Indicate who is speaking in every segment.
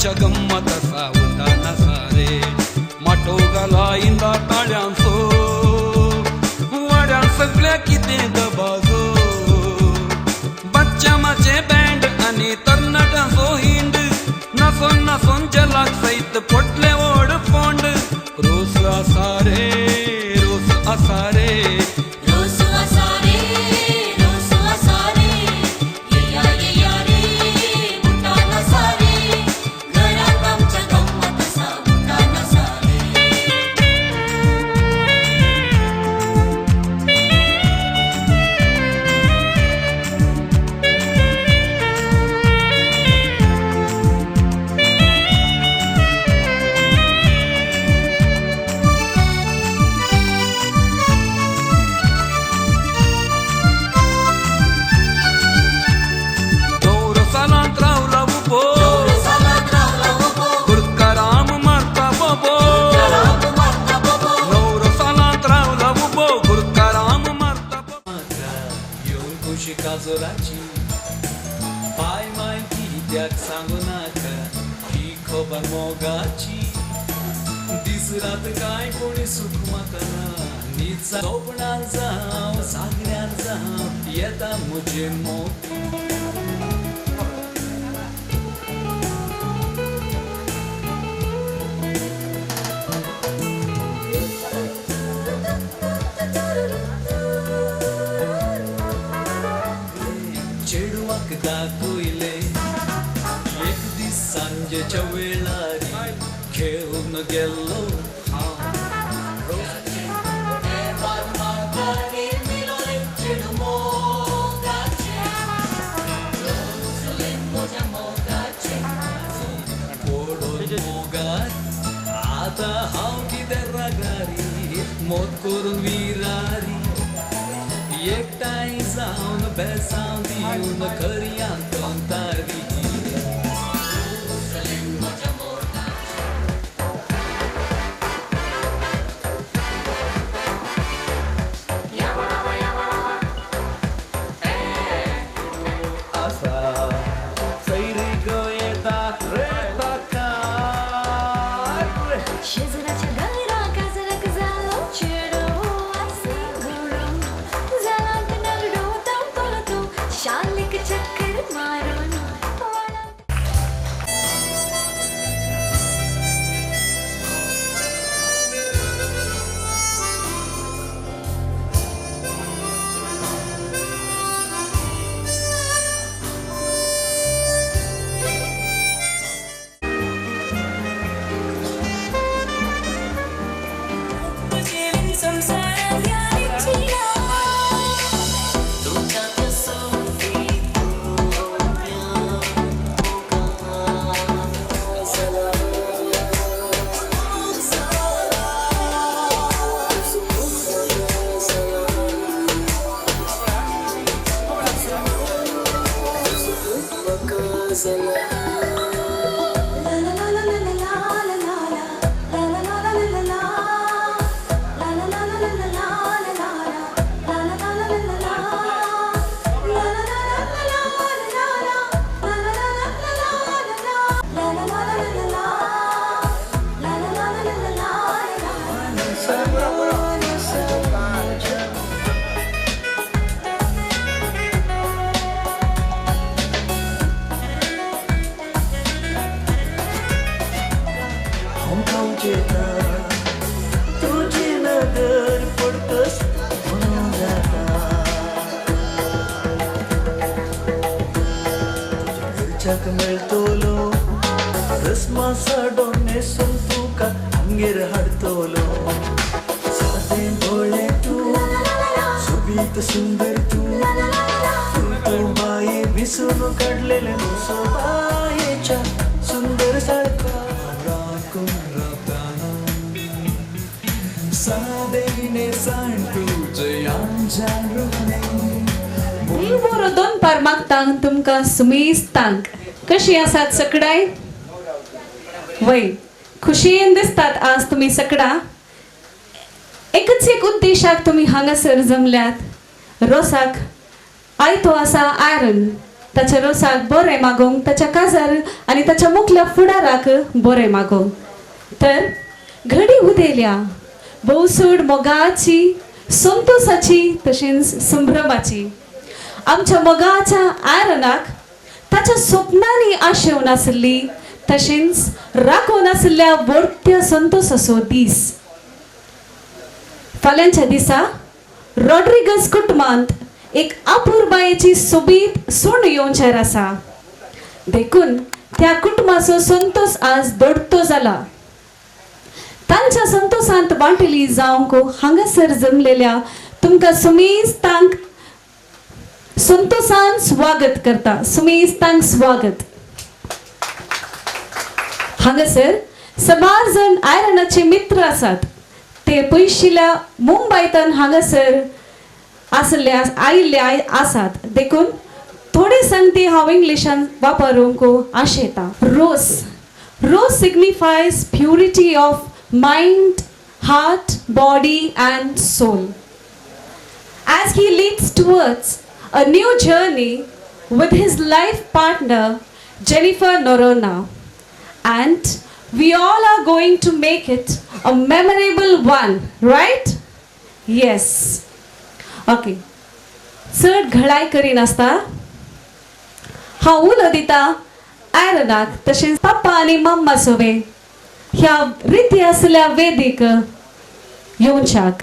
Speaker 1: आमच्या गंमत सावधान सारे माटोगाला इंदा टाळ्यांचो वाड्यान सगळ्या कितें दबाजो बच्चा माचे बँड आणि तरणाट्यांचो हिंड नाचोन नाचोन जलाक सैत पोटले ओड फोंड रोस आसा रे रोस आसा रे
Speaker 2: काजोराची पाय माहिती कित्याक सांगू नाका ही खबर मोगाची दीस रात काय कोणी सुख म्हाका ना न्हीद स्वप्नान जावं जागऱ्यान जावं येता म्हजे मोग चेडवाक दाखयले एक दीस सांजेच्या वेळारी खेळून गेल्लो आता हांव कितें रागारी मोत करून विरारी एकटाय जावन बेसांव दिवन खरी आंतंतारी
Speaker 3: मिळतोलो रसमासा डोने तुका अंगेर हाडतोलो सादे डोळे तू सुबीत सुंदर तू तू बाई विसरून काढलेले बायेच्या सुंदर सारखा राखून राहताना सादेने सांग तुझे आमच्या
Speaker 4: बरो दोन पार मागतांक तुमकां सुमेस्तांक कशी आसात सगळ्याय वय खुशयेन दिसतात आज तुम्ही सगळा एकच एक उद्देशाक तुम्ही हांगासर जमल्यात रोसाक आयतो आसा आयरन त्याच्या रोसाक बरे मागोंक, त्याच्या काजार आणि त्याच्या मुखल्या फुडाराक बरे मागोंक. तर घडी उदेल्या भोवसूड मोगाची, संतोषाची तशीच संभ्रमाची. आमच्या मोगाच्या आयरनाक ताच्या स्वप्नांनी आशेवन आसली, तशेंच राखून आसल्या वडत्या संतोषाचो दीस. फाल्यांच्या दिसा रॉड्रिगस कुटुंबांत एक अपूर्बायेची सोबीत सूण येवचेर आसा. देखून त्या कुटुंबाचो संतोष आज दडतो जाला. तांच्या संतोषांत वांटली जावंक हांगासर जमलेल्या तुमकां सुमेस्तांक संतोषान स्वागत करता. सुमेस्तांक स्वागत. हांगासर समार जण आयरनाचे मित्र आसात. ते पयशिल्ल्या मुंबयतन हांगासर आयिल्ले आसात. देखून थोडे संगती हांव इंग्लिशान वापरूंक आशेता. Rose signifies purity of mind, heart, body and soul. As he leads towards a new journey with his life partner Jennifer Norona, and we all are going to make it a memorable one, right? Yes. Okay. चड घडाय करी नासता हांव उलो दिता आयरनाक, तशेंच पप्पा आनी mamma सोबे ह्या रीती असल्या वेदीक येवच्याक.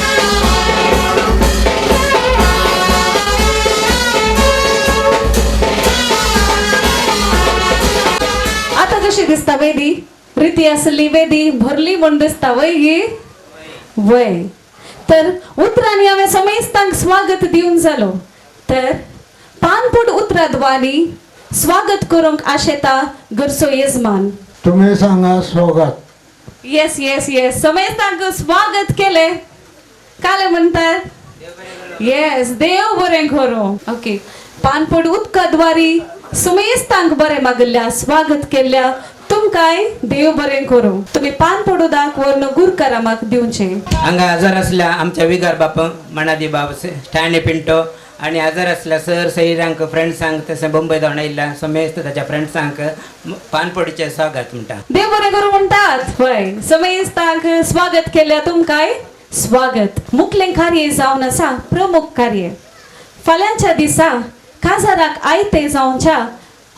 Speaker 4: आता कशी दिसता वेदी? रीती असली वेदी भरली म्हण दिसता वय ही वय. तर उतरांनी हांवें समेस्तांक स्वागत दिवन जालो. तर पानपुड उतराद्वारी स्वागत करूंक आशेता घरचो येजमान.
Speaker 5: तुम्ही सांगा स्वागत.
Speaker 4: Yes yes yes. समेस्तांक स्वागत केले काले म्हणतात. येस, देव बरें करूं. ओके. पानपड उदकाद्वारी समेस्तांक बरें मागल्या, स्वागत केल्या. तुमकांय देव बरें करूं. तुम्ही पानपड उदक वरन गुरकारामाक दिवचे.
Speaker 6: हांगा हजर असल्या आमच्या विगार बाप मनादी बाब ठाणे पिंटो आणि हजर असल्या सर सैरांक फ्रेंड्सांक तशें मुंबय धांवन आयिल्ल्या समेस्त ताच्या फ्रेंड्सांक पानपडीचें स्वागत म्हणटा.
Speaker 4: देव बरें करूं म्हणटात. होय, समेस्तांक स्वागत केल्या. तुमकांय स्वागत. मुखलें कार्य जावन आसा प्रमुख कार्य. फाल्यांच्या दिसा काजाराक आयते जावच्या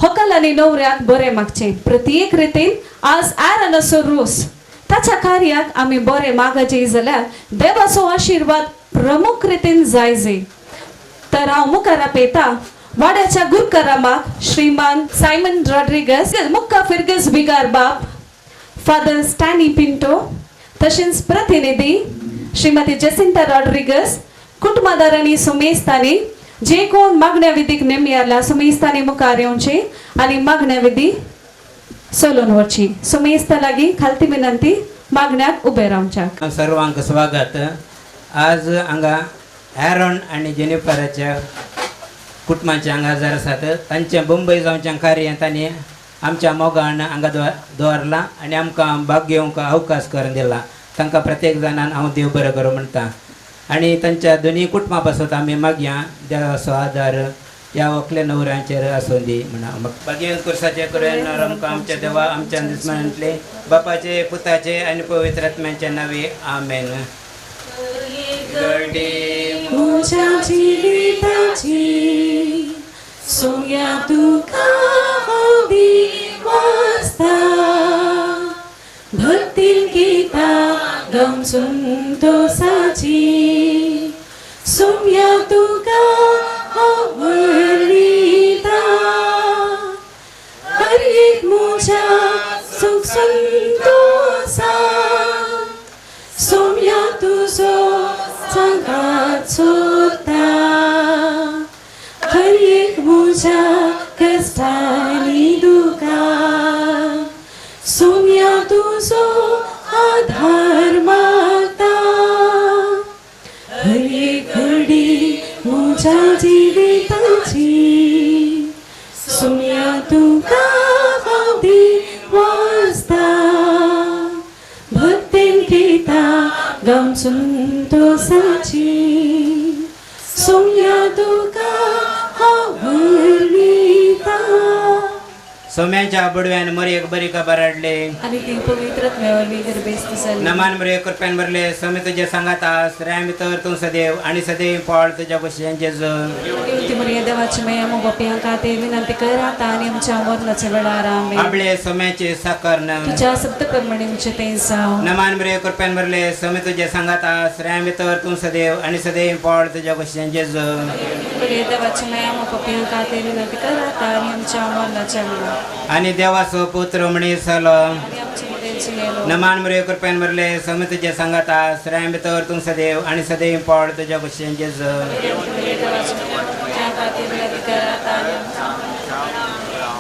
Speaker 4: व्हंकल आनी न्हवऱ्याक बरें मागचें. प्रत्येक रितीन आज आयरनाचो रोस. ताच्या कार्याक आमी बरें मागचे जाल्यार देवाचो आशिर्वाद प्रमुख रितीन जायजे. तर हांव मुखार आपयता वाड्याच्या गुरकारामाक श्रीमान सायमन रॉड्रिगस, मुक्का फिरगस बिगार बाप फादर स्टॅनी पिंटो, तशेंच प्रतिनिधी श्रीमती जेसिंता रॉड्रिगस, कुटुंबदारांनी सुमेस्तांनी जे कोण मागण्या विधीक नेमी आला सुमेस्तांनी मुखार येवचे आणि मागण्या विधी सोलून वरची. सुमेस्ता लागीं खालती विनंती मागण्याक उबे रावच्याक.
Speaker 6: सर्वांक स्वागत. आज हांगा एरॉन आणि जेनिफराच्या कुटुंबाचे हांगा हजर आसात. तांचे मुंबय जावच्या कार्य तांणी आमच्या मोगान हांगा दवरला आणि आमकां भाग घेवंक अवकाश करून दिला. तांकां प्रत्येक जाणान हांव देव बरें करूं म्हणटा. आणि तांच्या दोनी कुटुंबा पासत आमी मागया देवाचो आदार या व्हंकले न्हवऱ्यांचेर आसूं दी म्हणा. भगवंत कुर्साचे करून आमकां आमच्या देवा आमच्या दुस्मनांतले बापाचे पुताचे आनी पवित्र आत्म्याचे नावे आमेन.
Speaker 4: म्हज्या जिविताची सोया तुका हांव दिवासता. भक्तीन गितां गावन संतोषाची सोया तुका हांव वरविता. हर एक म्हज्या सुख संतोषा सोम्या तुजो सांगात सोदता. हर एक म्हज्या कश्टांनी दुखा सोम्या तुजो आधार मागता. हर एक घडी म्हज्या जिविताची सोम्या तुका हांव दिवासता. भक्तीन गितां गावन संतोषाची सोम्या तुका हांव वरविता.
Speaker 6: सोम्यांच्या बुडव्यान मरी एक बरी का बराडले
Speaker 4: आणि ती पवित्रत्म्यावर विगर बेस्त झाली.
Speaker 6: नमान मरे कृप्यान भरले समी तुझे सांगात आस रामी तर तू सदैव आणि सदैव पाळ तुझ्या कुशयांचे
Speaker 4: ती मरिया देवाची माया मग बाप्यांका ते विनंती कर आता आणि आमच्या मरणाच्या वेळार आमेन.
Speaker 6: आपले सोम्याचे साकरण
Speaker 4: तुझ्या सप्तप्रमाणे आमचे ते जाव.
Speaker 6: नमान मरे कृप्यान भरले समी तुझे सांगात आस रामी तर तू सदैव आणि सदैव पाळ तुझ्या कुशयांचे
Speaker 4: मरिया देवाची माया मग बाप्यांका ते विनंती कर आता आणि आमच्या मरणाच्या वेळार
Speaker 6: आणि देवासो पुत्र म्हणे सल
Speaker 4: आणि आमच्या मुलांची येलो.
Speaker 6: नमान मरे कृप्यान भरले समी तुझे सांगात आस रामी तर तू सदैव आणि सदैव पाळ तुझ्या कुशयांचे
Speaker 4: मरिया देवाची माया मग बाप्यांका ते विनंती कर आता आणि आमच्या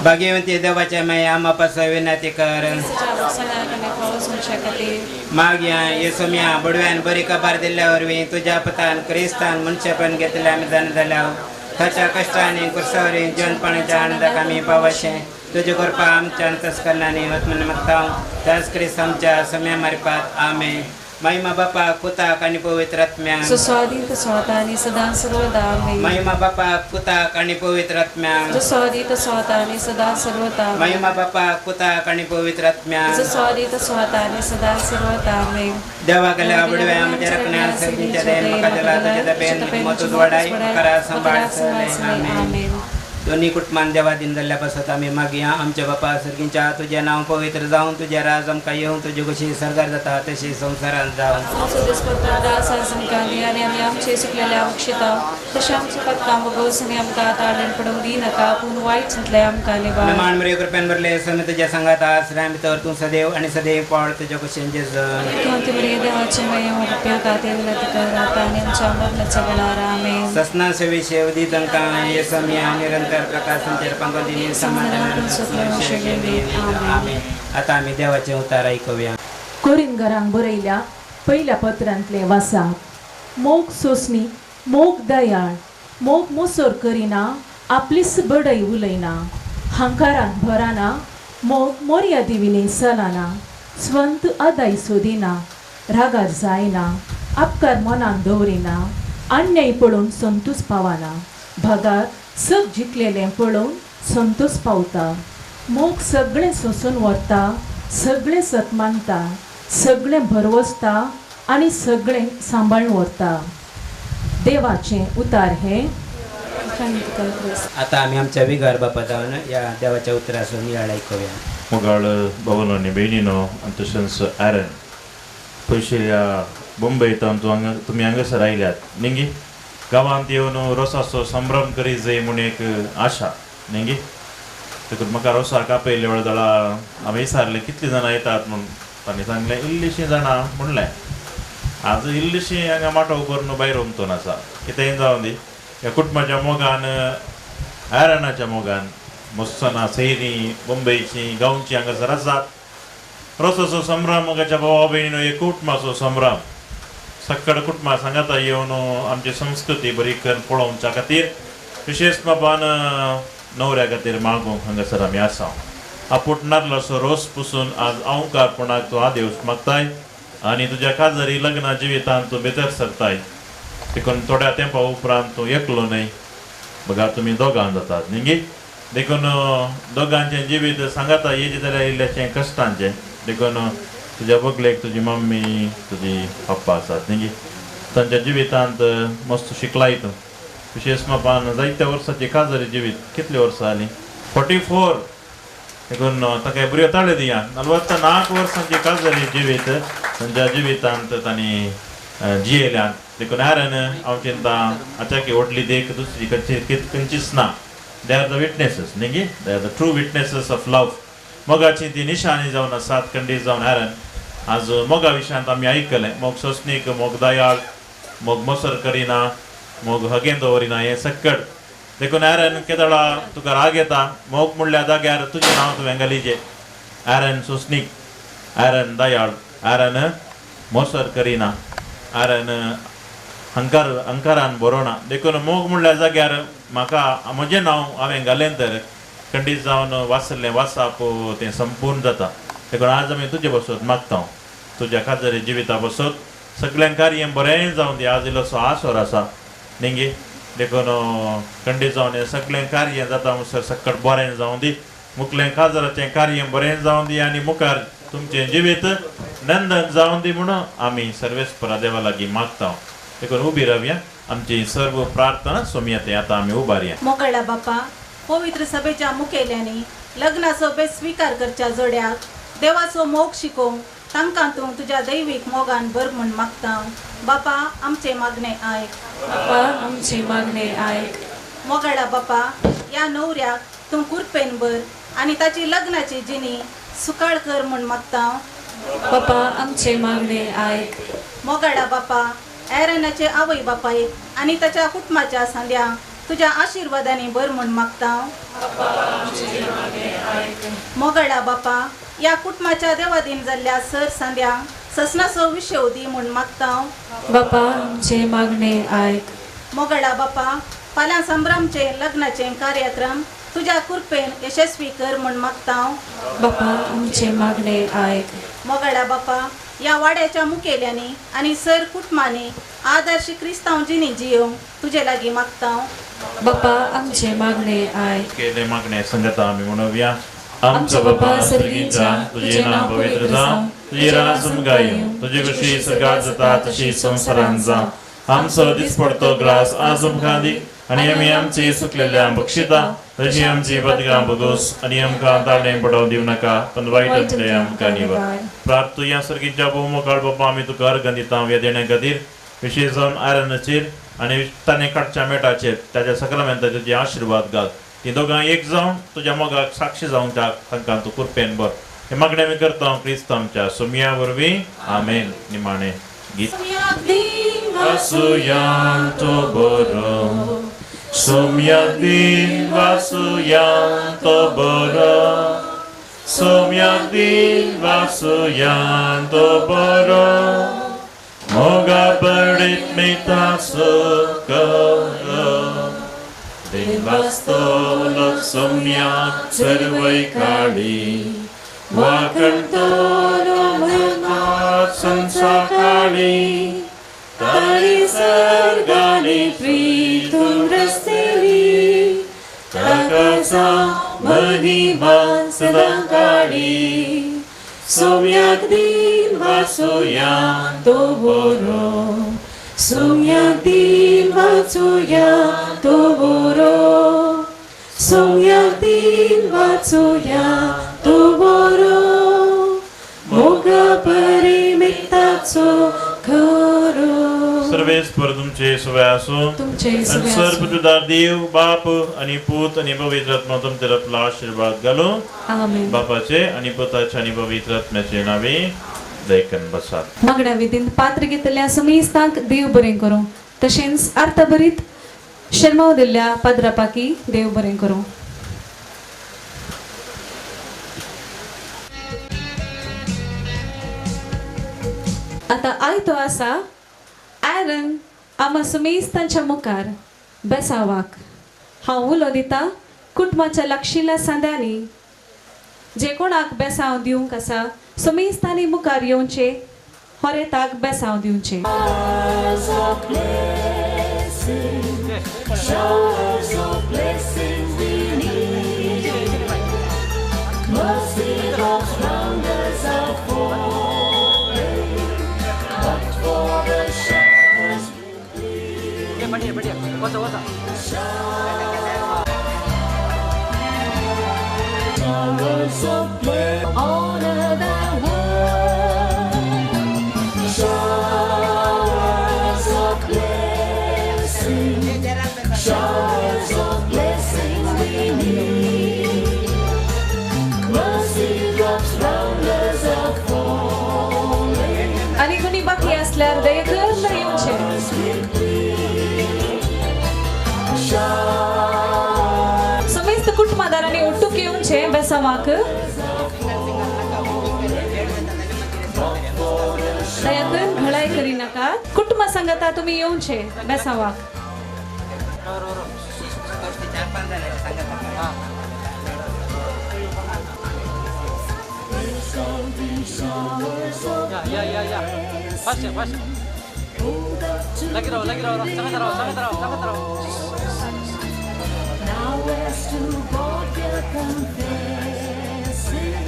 Speaker 6: भाग्यवंती देवाच्या माया आम्हापास विनंती कर माग्या येसोम्या बुडव्यान बरी कबार दिल्यावर वी तुझ्या पतान क्रिस्तान मनुष्य पण घेतल्या आम्ही दान झाल्या ताच्या कष्टाने कुरसावरी जीवनपणाच्या आनंदाक आम्ही पावशे तुझी कृपा आमच्या अंतस करणाने वतमन मागता त्याच क्रिस्त आमच्या समय मार्फत आमेन. महिमा बापा कुताक आणि पवित्र आत्म्या
Speaker 4: सुस्वादित स्वतः आणि सदा सर्वदा आमेन.
Speaker 6: महिमा बापा कुताक आणि पवित्र आत्म्या
Speaker 4: सुस्वादित स्वतः आणि सदा सर्वदा आमेन.
Speaker 6: महिमा बापा कुताक आणि पवित्र आत्म्या
Speaker 4: सुस्वादित स्वतः आणि सदा सर्वदा आमेन.
Speaker 6: देवा गेल्या बुडव्या आमच्या रखण्या सर्वींच्या देन मका जला तुझ्या बेन मतूज वडाई करा सांभाळ आमेन. दोन्ही कुटुंबान देवा दिन जाल्ल्यापासून आम्ही मागया आमच्या बापा सर्गींच्या तुझे नाव पवित्र जाऊन तुझ्या राज आमकां येऊन तुझी कशी सरकार जाता तशी संसारात जाऊन
Speaker 4: आमचो दिसपत्र संकांनी आणि आम्ही आमचे सुकलेल्या अक्षता तशें आमचे पत्कां बगोस आणि आमकां ताळण पडूंक दी नका पूण वायट चिंतले आमकां निवार.
Speaker 6: नमान मरे कृपेन भरले समी तुझ्या सांगात आश्रय भितर तू सदैव आणि सदैव पाळ तुझ्या कुशेंचे
Speaker 4: कांती मरिया देवाची माया मग बाप्यांका ते विनंती कर आता आणि आमच्या मरणाच्या वेळार आमेन.
Speaker 6: ससना सेविशे उदित अंका ये समिया निरंतर प्रकाश संचार पंगतीने समाधान आमेन. आता आम्ही देवाचे उतार ऐकूया.
Speaker 7: कोरिंगरांक बरयल्या पहिल्या पत्रांतले वासा. मोग सोसणी मोग दयाळ मोग मोसोर करिना आपलीच बडय उलयना हंकारान भराना मोग मर्यादी विने चलाना स्वंत अदाय सोदिना रागार जायना आपकार मनान दवरिना अन्याय पळोवन संतोष पावाना भगार सग जिखलेले पळोवन संतोष पावता. मोग सगळें सोसून व्हरता सगळें सतमानता सगळें भरवसता आनी सगळें सांबाळून व्हरता. देवाचें उतार हे.
Speaker 6: आता आम्ही आमच्या विगार बापा जाऊन या देवाच्या उतरासून नियाळ ऐकूया.
Speaker 8: मोगाळ भावानो आनी बहिणीनो आनी तशेंच ॲरन पयशेल्या मुंबयत तुमी हांगासर आयल्यात न्ही गे. गांवांत येवन रोसाचो संभ्रम करी जाय म्हूण एक आशा न्ही गे. देखून म्हाका रोसाक आपयले वेळा हांवें विचारलें कितलीं जाणां येतात म्हूण. तांणी सांगलें इल्लीशीं जाणां म्हणलें. आज इल्लीशीं हांगा माटो उबर न्हू भायर उमतून आसा. कितेंय जावं दी ह्या कुटुंबाच्या मोगान ॲरनाच्या मोगान मोस्सना सैरी मुंबयची गांवची हांगासर आसात. रोसाचो संभ्रम मोगाच्या भावा भयणीनो एक कुटुंबाचो संभ्रम सक्कड कुटुंबा सांगाता येवन आमची संस्कृती बरी करून पळोवच्या खातीर विशेष बाबान न्हवऱ्या खातीर मागूंक हांगासर आमी आसा. आपूट नाल्लोसो रोस पुसून आज अवकारपणाक तूं आदेश मागताय आनी तुज्या काजारी लग्ना जिवितांत तूं भितर सरताय. देखून थोड्या तेंपा उपरांत तूं एकलो न्हय बघा तुमी दोगां जातात न्ही गे. देखून दोगांचें जिवीत सांगाता येजे जाल्यार इल्लेशें कश्टांचें. देखून तुज्या बगलेक तुजी मम्मी तुजी पप्पा आसात न्ही गे. तांच्या जिवितांत मस्त शिकलाय तूं. विशेष मापान जायत्या वर्सांची काजारी जिवीत कितली वर्सां जालीं 44. देखून ताका बऱ्यो ताळे दिया. 44 वर्सांची काजारी जिवीत तांच्या जिवितांत तांणी जियेल्यात. देखून ॲरन हांव चिंता आचाकी व्हडली देख दुसरी खंयचीच ना. दे आर द विटनेसीस न्ही गे. They are the true witnesses of love. मोगाची ती निशाणी जावन आसात खंडीत जावन ॲरन. आज मोगा विशयांत आमी आयकलें मोग सोसणीक मोग दयाळ मोग मोसर करिना मोग हगेन दवरिना हें सक्कड. देखून ॲरन केदळा तुका राग येता मोग म्हणल्या जाग्यार तुजें नांव तुवें घालिचें. Aaron सोसणीक Aaron Dayal Aaron Moser Kareena Aaron अंकारान बरोवना. देखून मोग म्हणल्या जाग्यार म्हाका म्हजें नांव हांवें घालें तर खंडीत जावन वाचलें वाचप तें संपूर्ण जाता. देखून आज आमी तुजे बसत मागता तुज्या काजारी जिविता बसत सगळ्यांक कार्य बरें जावन दी. आज इल्लोसो आसोर आसा न्ही गे. देखून खंडीत जावन हें सगळें कार्य जाता म्हणसर सक्कड बरें जावन दी. मुखलें खासदाराचें कार्य बरें जावं दी आनी मुखार तुमचें जिवीत नंदन जावं दी म्हणून आमी सर्वेस्परा देवा लागीं मागता देखून उबी रावया आमची सर्व प्रार्थना सोमयाते आतां आमी उबारया.
Speaker 9: मोकळ्या बापा पवित्र सभेच्या मुखेल्यांनी लग्नाचो बेस स्वीकार करच्या जोड्याक देवाचो मोग शिकोवंक तांकां तूं तुज्या दैवीक मोगान भर म्हूण मागता. बापा आमचे मागणे आयक.
Speaker 4: बापा आमचे मागणे आयक.
Speaker 9: मोगळा बापा या नवऱ्याक तूं कुरपेन भर आनी ताची लग्नाची जिणी सुकाळ कर म्हूण मागता.
Speaker 4: बापा आमचे मागणे आयक.
Speaker 9: मोगळा बापा एरनाचे आवय बापायक आनी ताच्या कुटुंबाच्या सांद्यांक तुज्या आशिर्वादांनी भर म्हूण मागता. मोगळा बापा या कुटुंबाच्या देवादीन जाल्ल्या सर सांद्यांक ससनाचो विशय दी म्हूण मागता.
Speaker 4: बापा आमचे मागणे आयक.
Speaker 9: मोगळा बापा फाल्यां संभ्रमचे लग्नाचे कार्यक्रम तुज्या कृपेन यशस्वी कर म्हूण मागता.
Speaker 4: बापा आमचे मागणे आयक.
Speaker 9: मोगळा बापा या वाड्याच्या मुखेल्यांनी आनी सर कुटुंबांनी आदर्श क्रिस्तांव जिणी जियोवंक तुजे लागीं मागता.
Speaker 4: बापा आमचे मागणे आयक.
Speaker 8: केले मागणे संगता आमी म्हणुया.
Speaker 4: आमचो बापा सर्गीचा
Speaker 8: तुझे नाव पवित्र जावं, तुझे राज समगाय तुझी कशी सगाळ जाता तशी संसारांत जावं. आमचो दिसपडतो ग्रास आज आमकां दी आनी आमी आमची सुकलेल्या बक्षिता तशी आमची बदकां बगोस आनी आमकां ताळें पडोव दिवं नाका पण वायटांतले आमकां निवड. प्रार्थना सर्गीच्या भोवमोकाळ बापा आमी तुका अर्घ दिता ह्या देण्या खातीर विशेश जावन आयरनाचेर आनी ताणें काडच्या मेटाचेर ताच्या सकलामेंताचेर तुजे आशिर्वाद घाल. ती दोगां एक जावन तुज्या मोगाक साक्षी जावंक तांकां तूं कुरपेन भर. हे मागणें आमी करता क्रिस्त आमच्या सोमया वरवीं आमेन. निमाणें गीत. वासुयांतो बरो सोमयाक दिन वासुयांतो बरो सोमयाक दिन वासुयांतो बरो मोगा पडीत मिताचो करो दिन वास्तोलो सोमयाक सर्वै काळी वाकणतलो मनात संसाकाळी तारी सर्गाणी प्रीतून रस्तेली ताकाचा महिमा सदां काळी सोमयाक दिन वाचूया तो बरो सोमयाक दिन वाचूया तो बरो सोमयाक दिन वाचूया तो बरो मोगा परिमिताचो खरो. सर्वेस्पर तुमचे सवय आसूं
Speaker 4: तुमचे
Speaker 8: आनी सर्वपिता देव बाप आनी पूत आनी पवित्र आत्मा तुमचेर आपलो आशिर्वाद घालूं.
Speaker 4: आमेन.
Speaker 8: बापाचे आनी पुताचे आनी पवित्र आत्म्याचे नावे देखून बसात.
Speaker 4: मागण्या विधीन पात्र घेतल्या समेस्तांक देव बरें करूं तशेंच अर्थ बरीत शर्माव दिल्ल्या पाद्रापाकी देव बरें करूं. आता आयतो आसा एरन आमा समेस्तांच्या मुखार बेसावाक. हांव उलो दिता कुटुंबाच्या लागशिल्ल्या सांद्यांनी जे कोणाक बेसांव दिवंक आसा समेस्तांनी मुखार येवचे होरेताक बेसांव दिवचे.
Speaker 3: Showers of blessing honor thy word. Showers of blessing, showers of blessing we need. Mercy drops round us are falling.
Speaker 4: आणि कोणी बाकी असल्यार दयेकरून येवचे. समेस्त कुटुंबादारांनी उठूक येवचे बेसावाक. दया करून घडाय करी नाका. कुटुंबा सांगता तुम्ही येवचे बेसावाक.
Speaker 3: Now as to God confessing.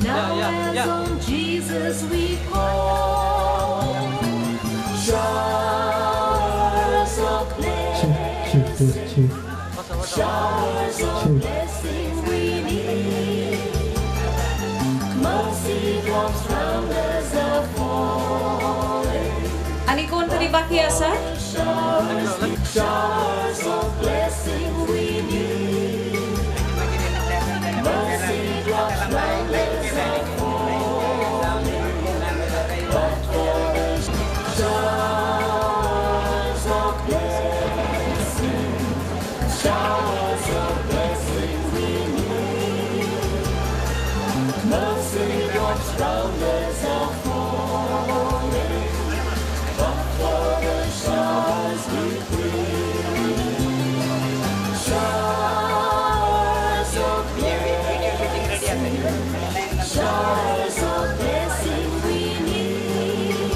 Speaker 3: Now as on Jesus we call. Showers of blessing, showers of blessing we need. Mercy drops round us are falling.
Speaker 4: आणि कोणतरी बाकी असा
Speaker 3: Showers of blessing we need. Mercy drops round us are falling. But for the showers of blessing, showers of blessing we need. Mercy drops round us are falling. But for the showers we showers of blessing, showers of blessing we need.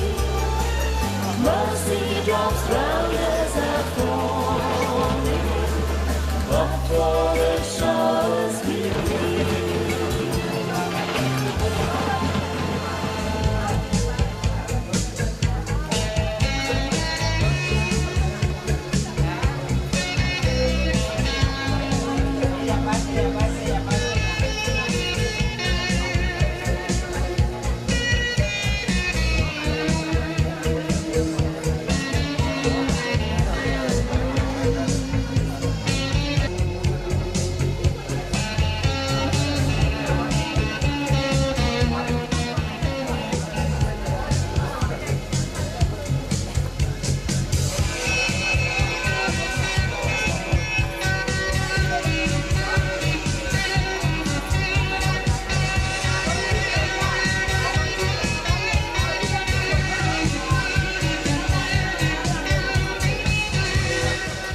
Speaker 3: Mercy drops round us are falling. But for the showers we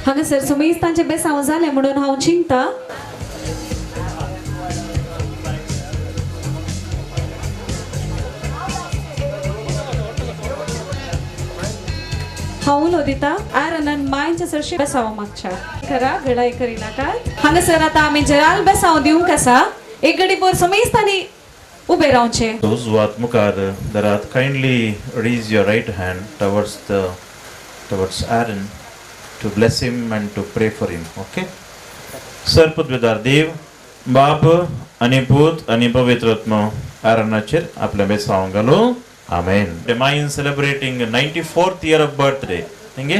Speaker 4: हांगासर सुमेस्तांचे बेसांव जाले म्हणून हांव चिंता हांव उलो दिता आरनन मायंचे सरशे बेसांव मागच्या खरा गडाय करी नाकात हांगासर आता आमी जराल बेसांव दिवंक आसा एक घडी भर सुमेस्तांनी उबे रावचे.
Speaker 8: Those who are mukar, Darat, kindly raise your right hand towards Aaron to bless him and to pray for him. Okay? सरपदवेदार देव बाप आणि पूत आणि पवित्र आत्मा आरणाचेर आपल्या बेसांव घालो. Amen. Mine celebrating 94th year of birthday. Hinge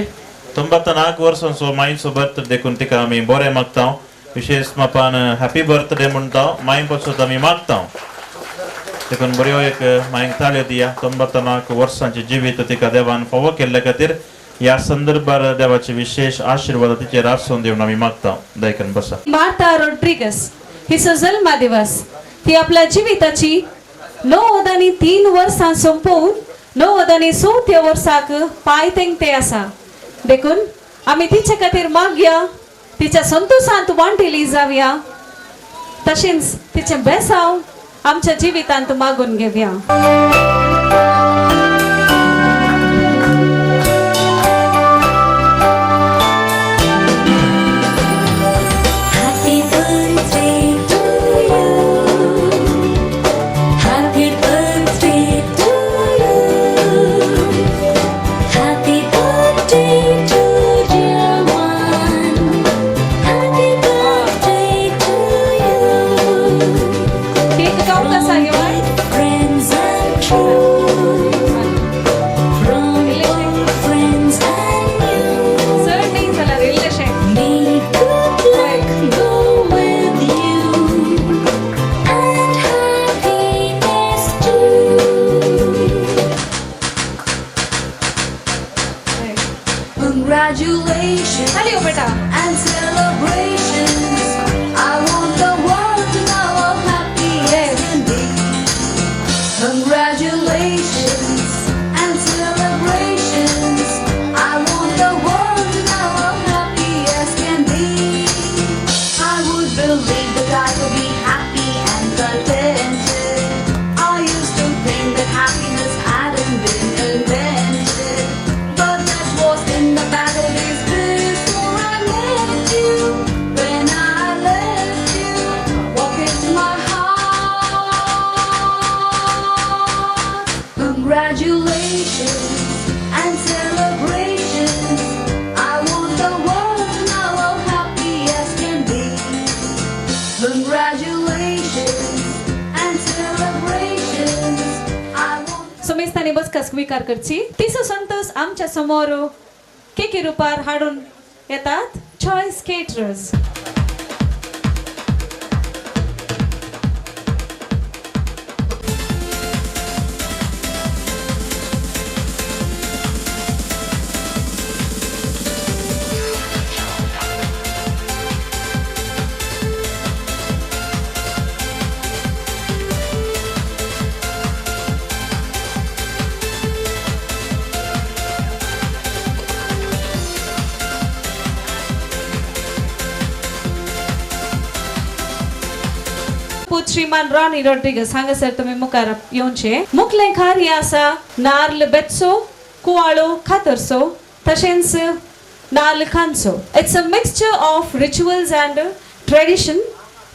Speaker 8: 94 वर्सांचो मायचो बर्थडे देखून तिका आमी बरें मागतां. विशेष मापान हॅपी बर्थडे म्हणटा माय पासून आमी मागतां. देखून बऱ्यो एक मायक ताळयो दिया 94 वर्सांचे जिवीत तिका देवान फावो केल्ल्या खातीर या संदर्भात देवाचे विशेष आशीर्वाद तिचेर आसून दिवन आमी मागतां. दयकन बसा.
Speaker 4: मार्ता रोड्रिगस हिचो जल्मा दिवस ती आपल्या जिविताची 93 वर्सां संपवून 94 वर्साक पायतेंक आसा. देखून आमी तिचे खातीर मागया तिच्या संतोषांत वांटिली जावया तशेंच तिचे बेसांव आमच्या जिवितांत मागून घेवया.
Speaker 3: Happy birthday to you. Happy birthday to you. Happy birthday to dear one. Happy birthday to you.
Speaker 4: Cake गाव कसा घेवाय
Speaker 3: Friends and true. From all friends and you.
Speaker 4: चड न्ही जाल्यार इल्लेशें.
Speaker 3: May good luck go with you and happiness too. Congratulations
Speaker 4: खाली हो बेटा.
Speaker 3: and celebrations. I want the world to know how happy as can be. Congratulations and celebrations. I want the world to know how happy as can be. I would believe that I could be happy and contented. I used to think that happiness hadn't been invented, but that was in the better days before I met you. When I left you,
Speaker 4: स्वीकार करची तिसो संतोष आमच्या समोर केकी रुपार हाडून येतात choice caterers. श्रीमान Ronnie Rodrigues हांगासर तुम्ही मुखार येवचे. मुखलेंखार हे आसा नार्ल बेत्सो कुवाळो खातरसो तशेंच नाल्ल खानसो. It's a mixture of rituals and tradition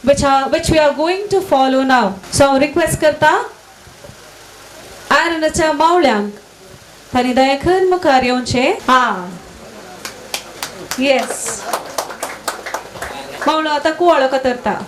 Speaker 4: which we are going to follow now. So हांव रिक्वेस्ट करता आयरनाच्या मावळ्यांक तांणी दया करून मुखार येवचे. येस मावळो आता कुवाळो कातरता.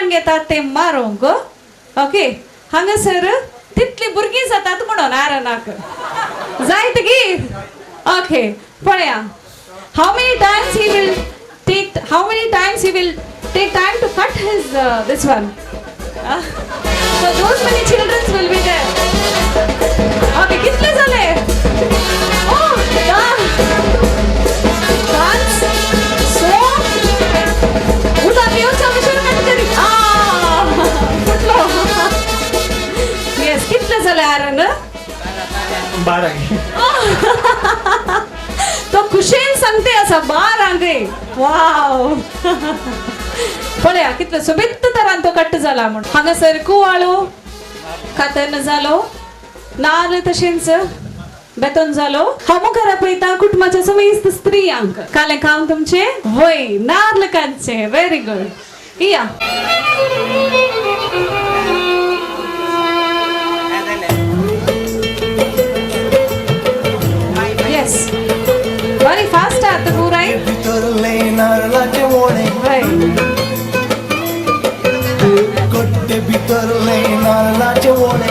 Speaker 4: घेतात ते मारूंक. ओके हांगासर तितली भुरगीं जातात म्हणून आरनाक जायत गीत. ओके पळया how many times he will take time to cut his this one. So those many children will be there. Okay कितले झाले. Oh dance song उदा येऊचा विषय कट करी. येस कितले झाले आरण
Speaker 6: 12.
Speaker 4: तो खुशेन सांगते असा 12 गे. वाव पळया कितले सोबीत तरान तो कट्ट झाला म्हणून. हांगासर कुवाळो कातरन जालो नाल्ल तशेंच बेतोन जालो. हांव मुखार पळयता कुटुंबाच्या समेस्त स्त्रियांक काले काम तुमचे वय नाल्ल कांचे. Very good. या yes very fast at the purai
Speaker 10: भितरले नारळाचे ओणे कट्टे भितरले नारळाचे ओणे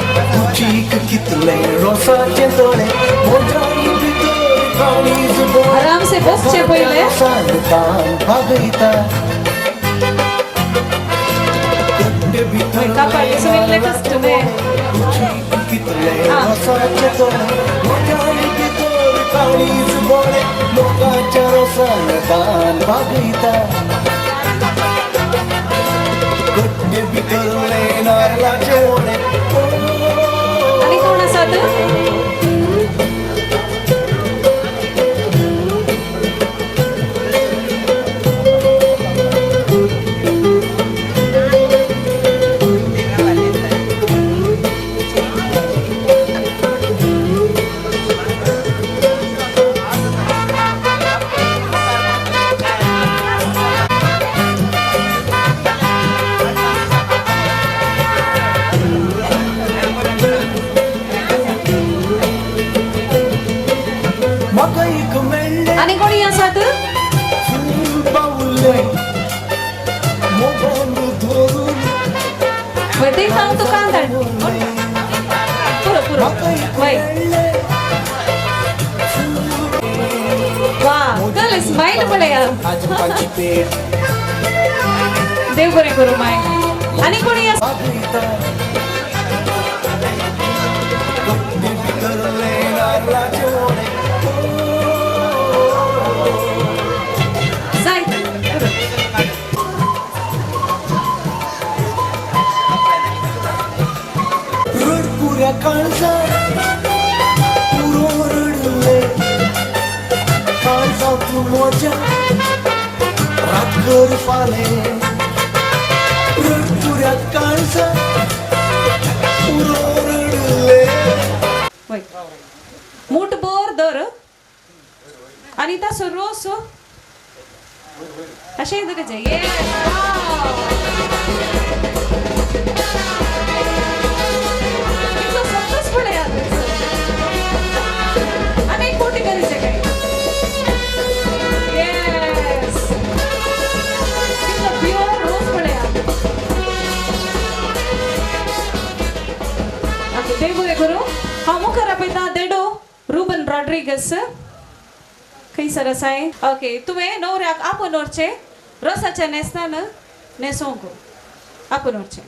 Speaker 10: चीक कितले रोसाचे तोळे मोजाई भितर काळीज बोळे
Speaker 4: आराम से बसचे पहिले
Speaker 10: सांगतान भागयता कट्टे भितरले
Speaker 4: latest way
Speaker 10: चीक कितले रोसाचे तोळे मोजाई भितर काळीज बोळे लोकांच्या रोसान दान भागयता कट्टे भितरले नारळाचे ओणे.
Speaker 4: आणि कोण आसात आणि कोणी आसात ते सांगतो कांदा पुरो पुरो वय वा चल स्माइल पळया देव बरे करू माय. आणि कोणी
Speaker 10: काळजा पुरो रडले काळजा तू मोजा रातभर पाले रडपुऱ्या काळजा पुरो रडले.
Speaker 4: मूठ बोर दर Anita Soroso. Ashay do kaje. Yes. Ito successful है यार. अनेक कोटी करी जगह. Yes. Ito pure rose पड़े यार. Okay, देवो देखो. हम करा पिता देडो रूबन रॉड्रिगस. काही सरस आहे. ओके तुम्ही नवऱ्याक आपण ओरचे रसाच्या नेसतान नेसोंको आपण ओरचे.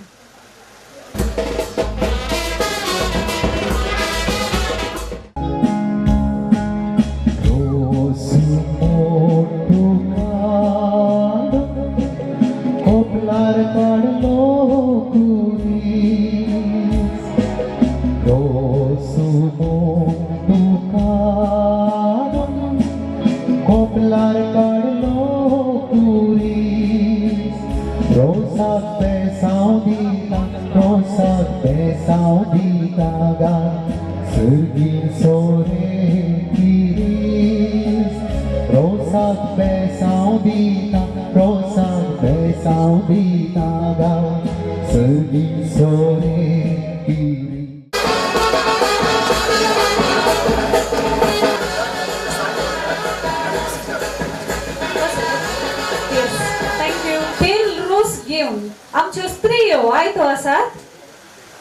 Speaker 4: आमच्यो स्त्रियो आयतो आसात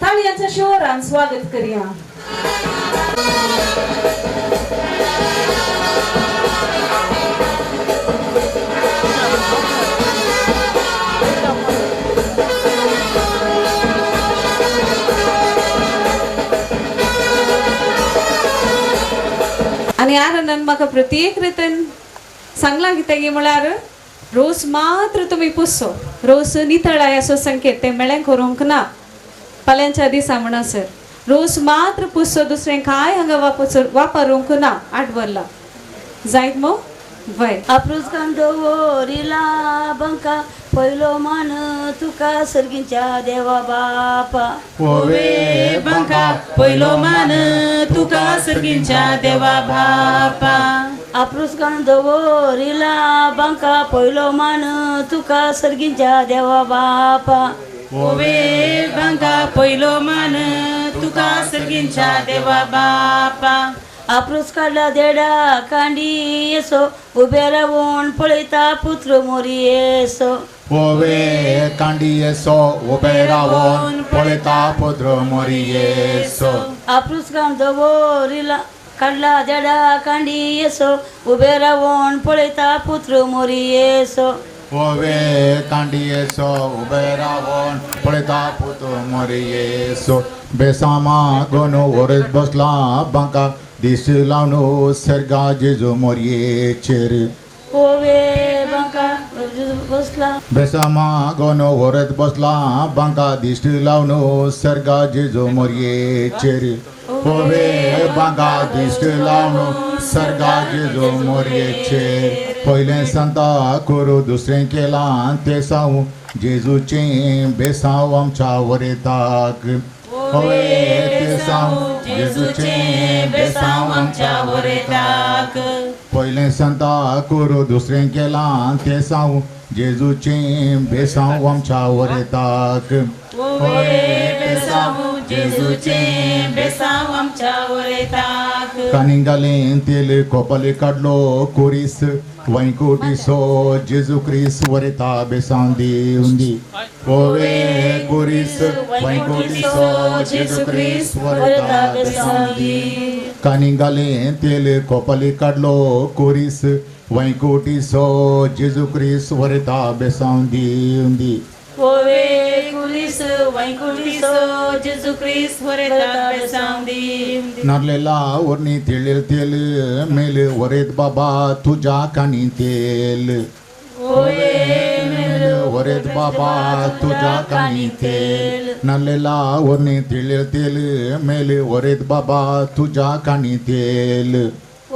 Speaker 4: थाळयांच्या शिवरान स्वागत करूया. आणि आनंदान म्हाका प्रत्येक रितीन सांगला कितें म्हळ्यार रोस मात्र तुम्ही पुसो. रोस नितळाय असो संकेत ते मेळ्यान करूंक ना फाल्यांच्या दिसा म्हणसर. रोस मात्र पुसो दुसरें काय हांगा वापरूंक ना आडवरला जायत मो वय.
Speaker 11: आप्रूज दवरिला बंका पयलो मान तुका सर्गींच्या देवा बापा.
Speaker 6: ओवे बंका पयलो मान तुका सर्गींच्या देवा बापा.
Speaker 11: आप्रूज दवरिला बंका पयलो मान तुका सर्गींच्या देवा बापा.
Speaker 6: ओवे बंका पयलो मान तुका सर्गींच्या देवा बापा.
Speaker 11: आप्रूज काडला देडा कांडी येसो उबे रावून पळयता पुत्र मोरी येसो.
Speaker 12: ओवे कांडी येसो उबे रावून पळयता पुत्र मोरी येसो.
Speaker 11: आप्रूज दवरिला काडला देडा कांडी येसो उबे रावून पळयता पुत्र मोरी येसो.
Speaker 12: ओवे कांडी येसो उबे रावून पळयता पुत्र मोरी येसो. बेसामा गोनो वरस बसला बांका दिस लावनो सर्गा जेजू मोरयेचेर.
Speaker 11: ओवे बंका बसला
Speaker 12: बेसामा गोनो वरस बसला बांका दिस लावनो सर्गा जेजू मोरयेचेर. ओवे बांका दिस लावनो सर्गा जेजू मोरयेचेर. पयलें सांता करू दुसरें केलां तें सांगू जेजूचें बेसांव आमच्या वरेताक. ओवे तें सांगू जेजूचें बेसांव आमच्या वरेताक. पयलें सांता करू दुसरें केलां तें सांगू जेजूचें बेसांव आमच्या वरेताक.
Speaker 6: ओवे तें सांगू जेजूचें बेसांव आमच्या वरेताक.
Speaker 12: कानी घालें तेल कोपाले काडलो कोरीस वैकुंठीसो जेजू क्रिस्त वरेता बेसांव दिवन दी. ओवे कोरीस वैकुंठीसो जेजू क्रिस्त वरेता बेसांव दी. कानी घालें तेल कोपाले काडलो कोरीस वैकुंठीसो जेजू क्रिस्त वरेता बेसांव दिवन दी.
Speaker 11: ओवे कुलिस वैकुंठीसो जेजू क्रिस्त वरेता बेसांव दी.
Speaker 12: नारलेला वरनी तेळेल तेल मेल वरेत बाबा तुझ्या कानी तेल.
Speaker 11: ओवे
Speaker 12: वरेत बाबा तुझ्या कानी तेल. नारलेला वरनी तेळेल तेल मेल वरेत बाबा तुझ्या कानी तेल.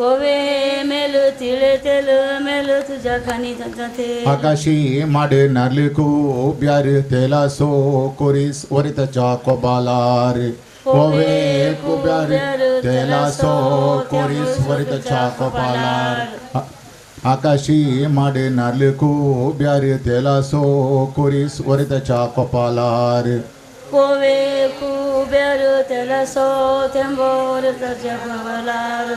Speaker 11: ओवे मेल तिळे तेल मेल तुझ्या खानी तेल.
Speaker 12: आकाशी माड नारळकू ब्यार तेला सो कोरीस वरितच्या कोबालार. ओवे कुब्यार तेला सो कोरीस वरितच्या कोबालार. आकाशी माडे नारळकू ब्यार तेलासो कोरीस वरताच्या कपालार
Speaker 11: कोवे कुबेर त्याला सो थेंबोर त्याच्या कपालार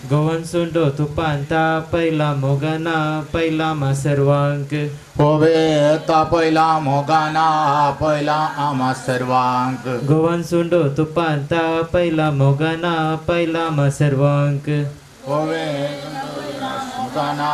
Speaker 2: गोवन सुंडो तुपांता पहिला मोगाना पहिला मा सर्वांक
Speaker 12: होवे ता पहिला मोगाना पहिला आम्हा सर्वांक
Speaker 2: गोवन सुंडो तुपांता पहिला मोगाना पहिला मा सर्वांक
Speaker 12: होवे मोगाना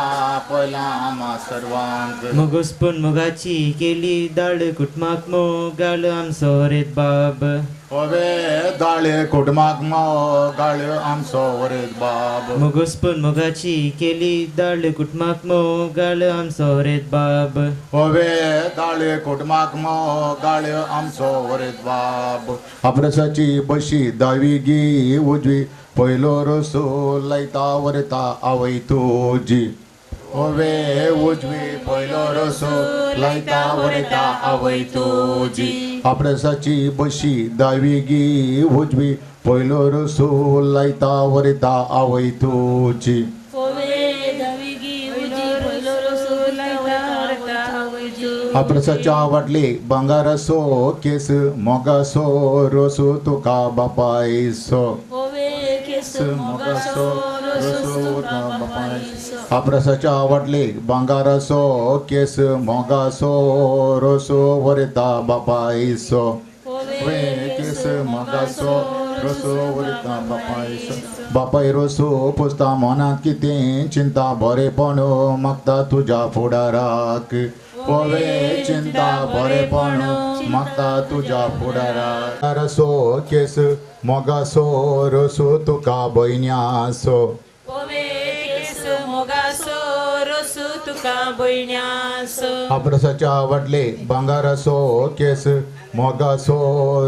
Speaker 12: पहिला आम्हा सर्वांक
Speaker 2: मुगुसपून मुगाची केली दाळ कुटमाक मोगाळ आमचो रेत बाब
Speaker 12: होवे दाळे कुटमाक मोगाळ आमचो वरत बाब
Speaker 2: मुगुसपून मुगाची केली दाळ कुटमाक मोगाळ आमचो रेत बाब
Speaker 12: होवे दाळे कुटमाक मोगाळ आमचो वरत बाब अप्रसाची बशी दावी गी उजवी पहिलो रसो लायता वरता आवय तुजी होवे उजवी पहिलो रसो लायता वरता आवय तुजी अप्रसाची बशी दावी गी उजवी पहिलो रसो लायता वरता आवय तुजी
Speaker 11: कोवे दाविगी उजी पहिलो रसो लायता वरता
Speaker 12: अप्रसाच्या वाटले भांगारासो केस मोगासो रसो तुका बापायसो
Speaker 11: कोवे केस मोगासो रसो तुका बापायसो
Speaker 12: अप्रसाच्या वाटले भांगारासो केस मोगासो रसो वरता बापायसो वे केस मोगासो रसो वरता बापायसो बापाय रसो पुसता मनात कितें चिंता बरेपण मागता तुझ्या फुडाराक होवे चिंता बरेपण मागता तुझ्या फुडाराक रसो केस मोगासो रसो तुका भयण्यासो
Speaker 11: कोवे केस मोगासो रसो तुका भयण्यासो
Speaker 12: अप्रसाच्या वाटले भांगारासो केस मोगासो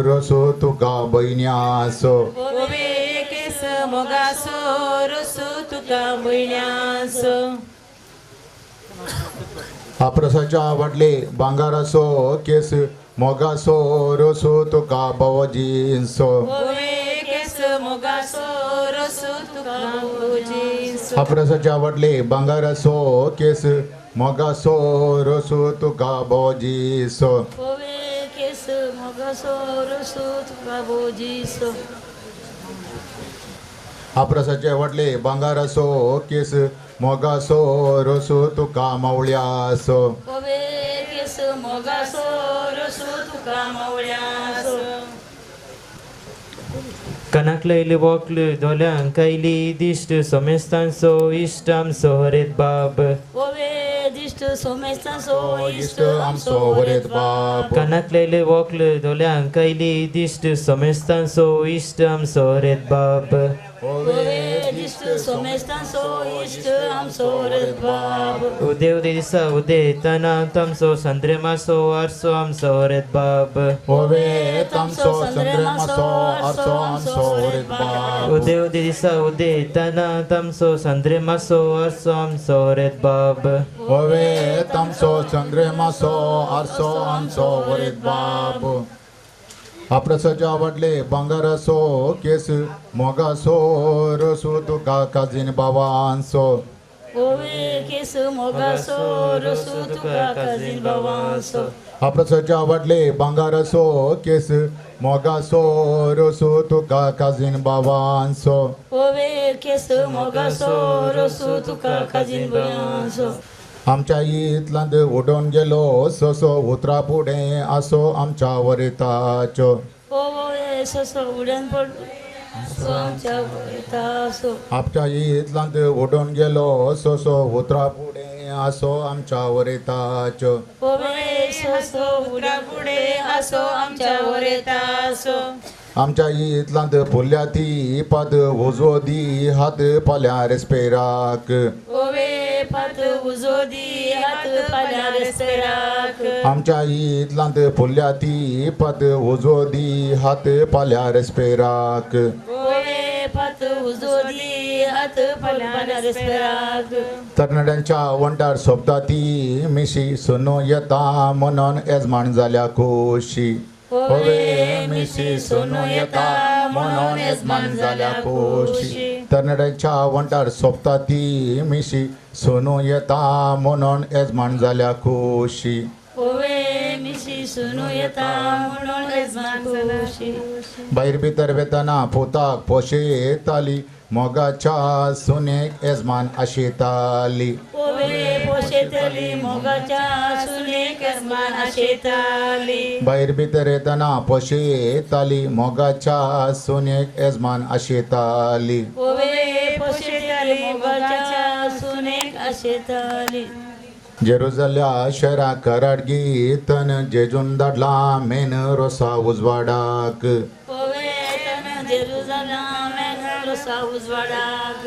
Speaker 12: रसो तुका भयण्यासो
Speaker 11: कोवे केस मोगासो रसो तुका भयण्यासो
Speaker 12: अप्रसाच्या वाटले भांगारासो केस मोगासो रसो तुका बावजींसो
Speaker 11: कोवे केस मोगासो रसो तुका भोजीसो
Speaker 12: अप्रसाच्या वाटले भांगारासो केस मोगासो रसो तुका बावजींसो
Speaker 11: कोवे केस मोगासो रसो तुका भोजीसो
Speaker 12: अप्रसाचे वाटले भांगारासो केस मोगासो रसो तुका मावळ्यासो
Speaker 11: कोवे केस मोगासो रसो तुका मावळ्यासो
Speaker 2: कनाक लयले वोकल दोल्यांक कायली दिश्ट सोमेस्तांचो इश्ट आमचो हरेत बाब
Speaker 11: कोवे दिश्ट सोमेस्तांचो
Speaker 12: इष्ट आमचो वरत बाप
Speaker 2: कनाक लयले वोकल दोल्यांक कायली दिश्ट सोमेस्तांचो इश्ट आमचो हरेत बाब
Speaker 11: कोवे दिश्ट सोमेस्तांचो इश्ट आमचो वरत बाब
Speaker 2: उदे उदे दिसा उदे येताना तामचो संद्रे मासो आरसो आमचो हरेत बाब
Speaker 12: होवे तामचो संद्रेमासो आरसो आमचो वरत बाप
Speaker 2: उदे उदे दिसा उदे येताना तामचो संद्रे मासो आरसो आमचो हरेत बाब
Speaker 12: होवे तामचो संद्रेमासो आरसो आमचो वरत बाप अप्रसाच्या वाटले भांगारासो केस मोगासो रसो तुका काजीन बाबांसो
Speaker 11: कोवे केस मोगासो रसो तुका काजीन बाबांसो
Speaker 12: अप्रसाच्या वाटले भांगारासो केस मोगासो रसो तुका काजीन बाबांसो
Speaker 11: कोवे केस मोगासो रसो तुका काजीन बाबांसो
Speaker 12: आमच्या इतलांद उडून गेलो ससो उतरा पुढे आसो आमच्या वरिताच्यो
Speaker 11: कोवे ससो उडन पड सो आमच्या वरतासो
Speaker 12: आमच्या इतलांद उडून गेलो ससो उतरा पुढे आसो आमच्या वरिताच्यो
Speaker 11: कोवे ससो उडा पुढे आसो आमच्या वरतासो
Speaker 12: आमच्या इतलांद फुल्या ती पद उजो दी हात पाल्या रेस्पेराक
Speaker 11: कोवे पात उजो दी हात पाल्या रेस्पेराक
Speaker 12: आमच्या इतलांद फुल्या ती पद उजो दी हात पाल्या रेस्पेराक
Speaker 11: कोवे पात उजो दी हात पाल्या रेस्पेराक
Speaker 12: तरणाट्यांच्या वंटार सोबता ती मिशी सुनो येता म्हणून येजमाण जाल्या खोशी होवे मिशी सुनो येता म्हणून येजमाण जाल्या खोशी तरणाट्यांच्या वंटार सोंपता ती मिशी सोनू येता म्हणून येजमान जाल्या खुशी
Speaker 11: ओवे मिशी सुनू येता म्हणून येजमान खुशी
Speaker 12: भायर भितर वेतना पोताक पोशे येताली मोगाच्या सुनेक येजमान आशेताली
Speaker 11: ओवे पोशेतली मोगाच्या सुनेक येजमान आशेताली
Speaker 12: भायर भितर येतना पोशे येताली मोगाच्या सुनेक येजमान आशेताली
Speaker 11: ओवे पोशेतली मोगाच्या सुनेक आशेताली
Speaker 12: जेरुजल्या शहरा कराडगी तन जेजून धाडला मेन रोसा उजवाडाक
Speaker 11: ओवे तन जेरुसलेम रोसा उजवाडाक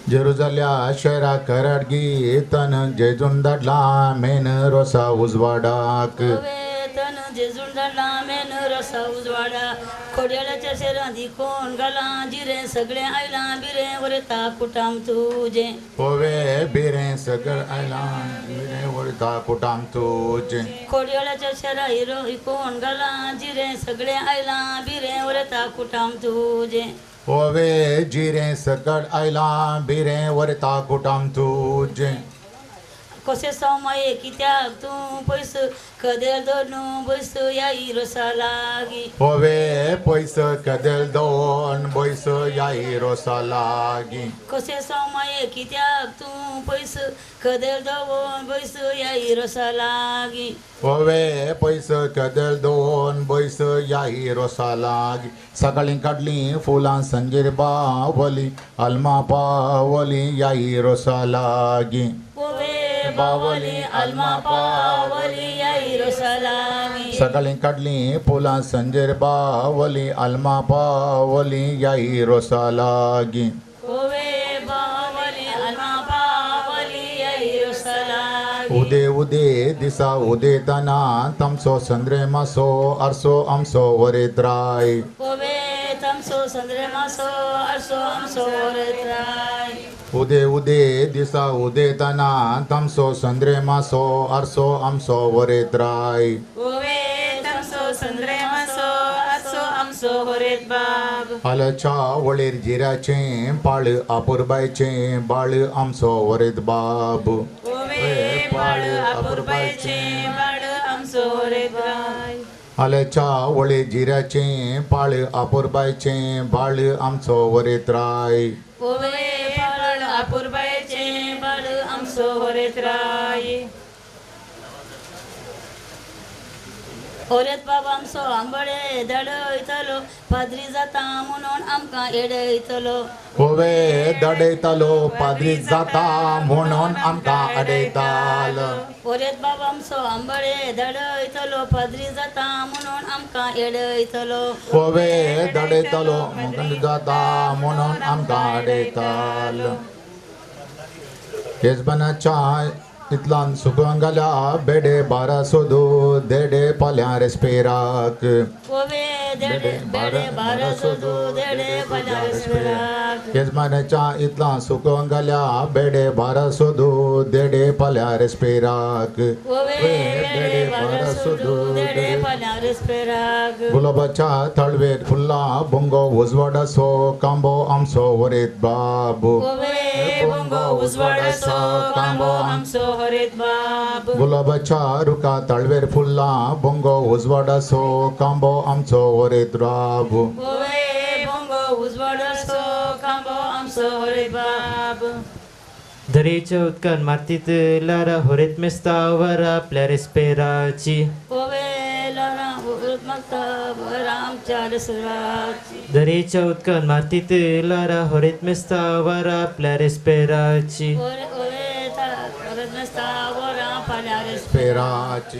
Speaker 12: जेरुजल्या शहरा कराडगी तन जेजून धाडला मेन रोसा उजवाडाक
Speaker 11: ओवे तन जेजून धाडला मेन रोसा उजवाडा खोड्याळ्याच्या शेरां दिखोन घाला जिरे सगळे आयला बिरे वरता कुटाम तुजे
Speaker 12: होवे बिरे सगळ आयला बिरे वळता कुटाम तुजे
Speaker 11: खोड्याळ्याच्या शेरा हिरो इकोन घाला जिरे सगळे आयला बिरे वरता कुटाम तुजे
Speaker 12: होवे जिरे सकट आयला बिरे वरता कुटाम तुजे
Speaker 11: कसे सौमाये कित्याक तूं पयस कदेल दोन बस या रोसा लागी
Speaker 12: होवे पैस कदेल दोन बैस याई रोसा लागी
Speaker 11: कसे सौमाये कित्याक तूं पयस कदेल दोन बस या रोसा लागी
Speaker 12: होवे पैस कदेल दोन बैस याई रोसा लागी सकाळी काढली फुलां संजेर बावली अल्मा पावली याई रोसा लागी
Speaker 11: ओवे बावली अल्मा पावली या रोसा लागी
Speaker 12: सकाळी काढली फुलां संजेर बावली अल्मा पावली याई रोसा लागी
Speaker 11: ओवे बावली अल्मा पावली या रोसा लागी
Speaker 12: उदे उदे दिसा उदेताना तमसो संद्रे मासो आरसो आमसो वरेत राय
Speaker 11: ओवे तमसो संद्रे मासो आरसो आमसो वरेत राय
Speaker 12: उदे उदे दिसा उदेताना तमसो संद्रे मासो आरसो आमसो वरेत राय
Speaker 11: ओवे तमसो संद्रे मासो आरसो आमसो वरेत बाब
Speaker 12: हालच्या वळेर जिऱ्याचे पाळ आपुरबायचे बाळ आमसो वरेत बाब
Speaker 11: ओवे बाळ आपुरबायचे बाळ आमसो वरेत बाय
Speaker 12: हालच्या वळे जिऱ्याचे पाळ आपुरबायचे बाळ आमचो वरेत राय
Speaker 11: ओवे बाळ आपुरबायचे बाळ आमसो वरेत राय ओरेत बाबा आमचो आंबळे दडयतलो पाद्री जाता म्हणून आमकां एडयतलो
Speaker 12: होवे दडयतालो पाद्री जाता म्हणून आमकां अडयतालो
Speaker 11: ओरेत बाबा आमचो आंबळे दडयतलो पाद्री जाता म्हणून आमकां एडयतलो
Speaker 12: होवे दडयतालो जाता म्हणून आमकां अडयतालो येजमानाच्या इतलान सुकून घाल्या बेडे बारा सोदू देडे पाल्या रेस्पेराक
Speaker 11: ओवे देडे बेडे बारा सोदू देडे पाल्या रेस्पेराक
Speaker 12: येजमानाच्या इतलान सुकून घाल्या बेडे बारा सोदू देडे पाल्या रेस्पेराक
Speaker 11: ओवे बेडे बारा सोदू देडे पाल्या रेस्पेराक
Speaker 12: गुलाबाच्या तळवेत फुल्ला बोंगो उजवाडासो कांबो आमचो वरेत बाबू
Speaker 11: ओवे बोंगो उजवाडासो कांबो आमचो वरेत बाब
Speaker 12: गुलाबाच्या रुका तळवेर फुल्ला बोंगो उजवाडासो कांबो आमचो वरेत बाबू
Speaker 11: ओवे बोंगो उजवाडासो कांबो आमचो वरेत बाब
Speaker 2: दरेच्या उदकान मातीत लारा होरेत मेस्ता वरा आपल्या रेस्पेराची
Speaker 11: ओवे लारा उरत मागता वरा आमच्या रेस्पेराची
Speaker 2: दरेच्या उदकान मातीत लारा होरेत मेस्ता वरा आपल्या रेस्पेराची
Speaker 11: ओवे ओवे उरत मागता वरा पाल्या
Speaker 12: पेराची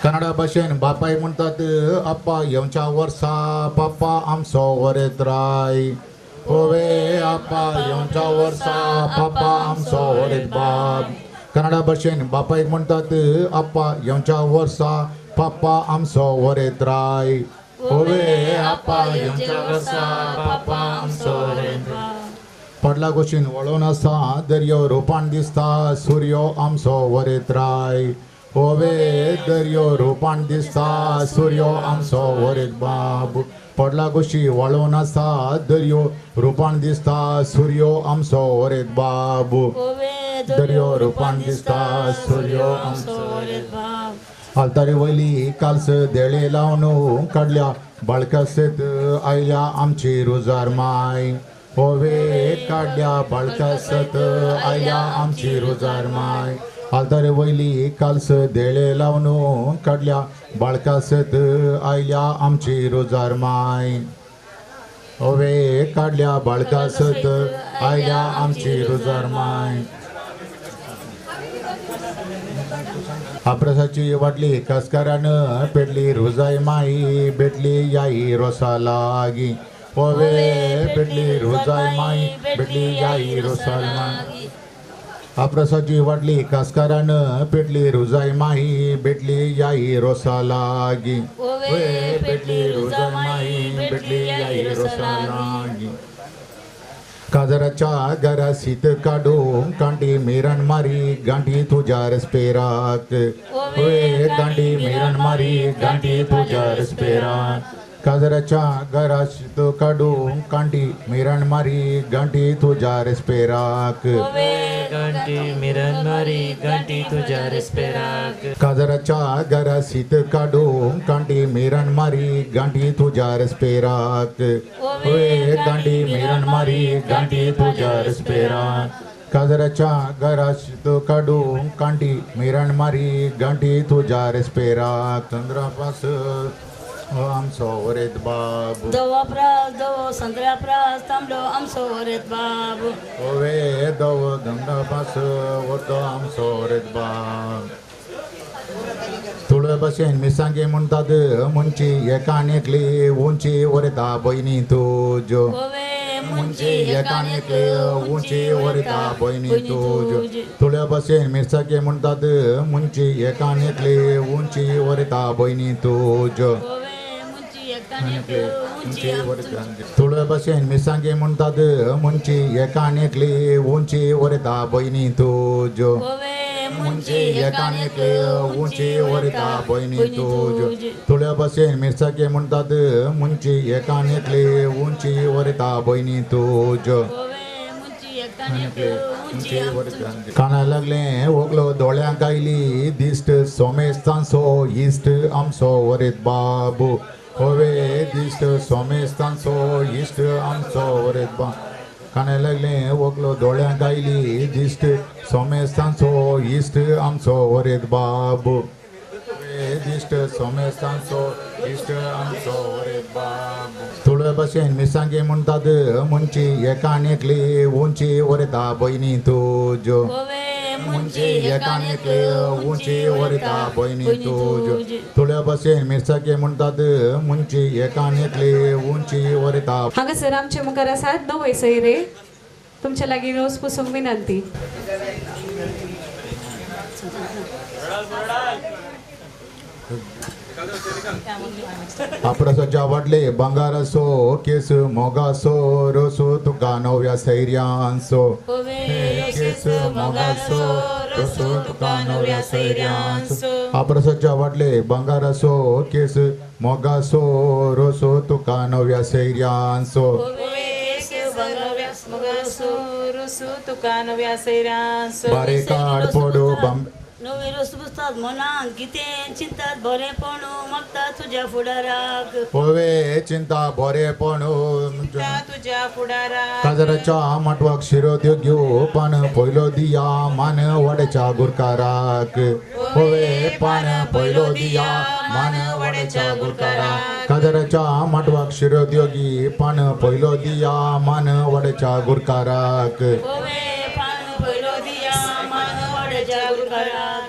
Speaker 12: कन्नड भाशेन बापाय म्हणटात आप्पा येवच्या वर्सा पाप्पा आमचो वरेत राय होवे आप्पा येवच्या वर्सा पाप्पा आमचो वरेत बाब कन्नड भाशेन बापाय म्हणटात आप्पा येवच्या वर्सा पाप्पा आमचो वरेत राय होवे आप्पा येवच्या वर्सा पाप्पा आमचो वरेत राय पडला गोशीन वळोन आसा दर्यो रोपान दिसता सूर्यो आमचो वरेत राय होवे दर्यो रोपान दिसता सूर्यो आमचो वरेत बाब पडला कुशी वळून आसा दर्यो रुपान दिसता सूर्यो आमचो वरेत बाबू
Speaker 11: ओवे
Speaker 12: दर्यो रुपान दिसता सूर्यो आमचो
Speaker 11: वरेत बाब
Speaker 12: आलतारी वयली कालस देळे लावन काडल्या बाळका सत आयल्या आमची रुजार माय ओवे काढल्या बाळका सत आयल्या आमची रुजार माय आलतारी वयली कालस देळे लावन काडल्या बाळका सत आयल्या आमची रुजार माय ओवे काढल्या बाळका सत आयल्या आमची रुजार माय आप्रसाची वाटली कास्कारानं पेटली रुजाई माई भेटली याई रोसा लागी ओवे भेटली रुजाई माई भेटली याई रोसा लागी आप्रसाची वाटली कास्कारानं पेटली रुजाई माई भेटली याई रोसा लागी ओवे भेटली रुजाई माई भेटली याई रोसा लागी काजराच्या घरा शीत काढून कांडी मिरण मारी गांठी तुझ्या रसपेराक ओए गांठी मिरण मारी गांठी तुझ्या रसपेराक काजराच्या घरा शीत काढून कांडी मिरण मारी गांठी तुझ्या रसपेराक
Speaker 2: गांठी मिरण मारी गांठी तुझ्या रेस्पेराक
Speaker 12: काजराच्या घरा शीत काढून कांडी मिरण मारी गांठी तुझ्या रसपेराक ओए गांठी मिरण मारी गांठी तुझ्या रसपेराक काजराच्या घरा शीत काढून कांडी मिरण मारी गांठी तुझ्या रसपेराक चंद्रापास आमचो वरेत बाबू
Speaker 11: दवा प्रास दवो संत्र्या प्रास तांबडो आमचो वरेत बाब
Speaker 12: ओवे दव गंगापास वतो आमचो वरेत बाब तुळे बसेन मिसांगे म्हणटात मुंची एकानेकली उंची वरता बहिणी तुज्यो
Speaker 11: ओवे
Speaker 12: मुंची एकानेकली उंची वरता बहिणी तुज्यो तुळे बसेन मिसांगे म्हणटात मुंची एकानेकली उंची वरता बहिणी तुज्यो तुळे बसेन मिसांगे म्हणटात मुंची एकानेकली उंची वरता बहिणी तुज्यो मुंची एकानेकली उंची वरता बहिणी तुज्यो तुळे बसेन मिसांगे म्हणटात मुंची एकानेकली उंची वरता बहिणी तुज्यो काना लागले ओगलो दोळ्यांक आयली दिश्ट सोमेस्तांचो इश्ट आमचो वरेत बाबू ओवे दिश्ट सोमेस्तांचो इश्ट आमचो वरेत बाब काना लागले ओगलो दोळ्यांक आयली दिश्ट सोमेस्तांचो इश्ट आमचो वरेत बाबू दिश्ट सोमेस्तांचो इश्ट आमचो वरेत बाबू तुळे बसेन मिसांगे म्हणटात मुंची एकानेकली उंची वरता बहिणी तुज्यो मुंची एकानेकली उंची वरता बहिणी तुज्यो तुळे बसेन मिसांगे म्हणटात मुंची एकानेकली उंची वरता
Speaker 4: हांगासर आमचे मुखार आसात दवय सयरे तुमच्या लागीं रोस पुसूंक विनंती
Speaker 12: आप्रसाच्या वाटले बंगारासो केस मोगासो रोसो तुका नव्या सैर्यांसो केस मोगासो रोसो तुका नव्या सैर्यांसो आप्रसाच्या वाटले बंगारासो केस मोगासो रोसो तुका नव्या सैर्यांसो बारे काड पडो
Speaker 11: नवे रोस पुसतात मनान कितें चिंतात बरेपणू मागता तुज्या फुडाराक
Speaker 12: ओवे चिंता बरेपण
Speaker 9: तुझ्या फुडाराक
Speaker 12: काजराच्या माटवाक शिरो त्यो घेऊ पान पयलो दिया मान वड्याच्या गुरकाराक ओवे पान पयलो दिया मान वड्याच्या गुरकाराक काजराच्या माटवाक शिरो त्यो घी पान पयलो दिया मान वड्याच्या गुरकाराक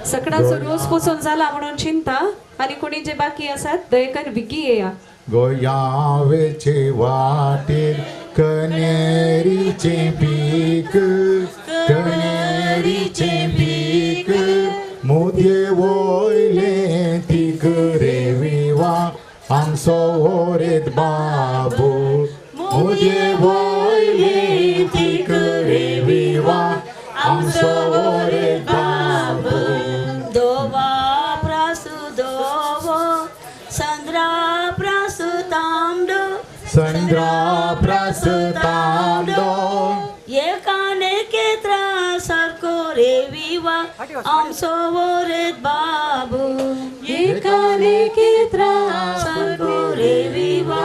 Speaker 4: सगळ्याचो रोस पुसून जाला म्हणून चिंता आणि कोणी जे बाकी आसात दयेकर विगी येया
Speaker 12: गोयावेचे वाटेर कनेरीचे पीक कनेरीचे पीक मोदये वोयले तीक रेविवा आमचो ओरेत बाबू मोदये वोयले तीक रेविवा आमचो ओरेत बाबू
Speaker 11: दोवा प्रासु दोवो संद्रा प्रासु तांबडो
Speaker 12: त्रास तांबडो
Speaker 11: एकाने केत्रा सारको रे विवा आमचो वरेत बाबू
Speaker 7: एकाने केत्रा
Speaker 11: सारको रे विवा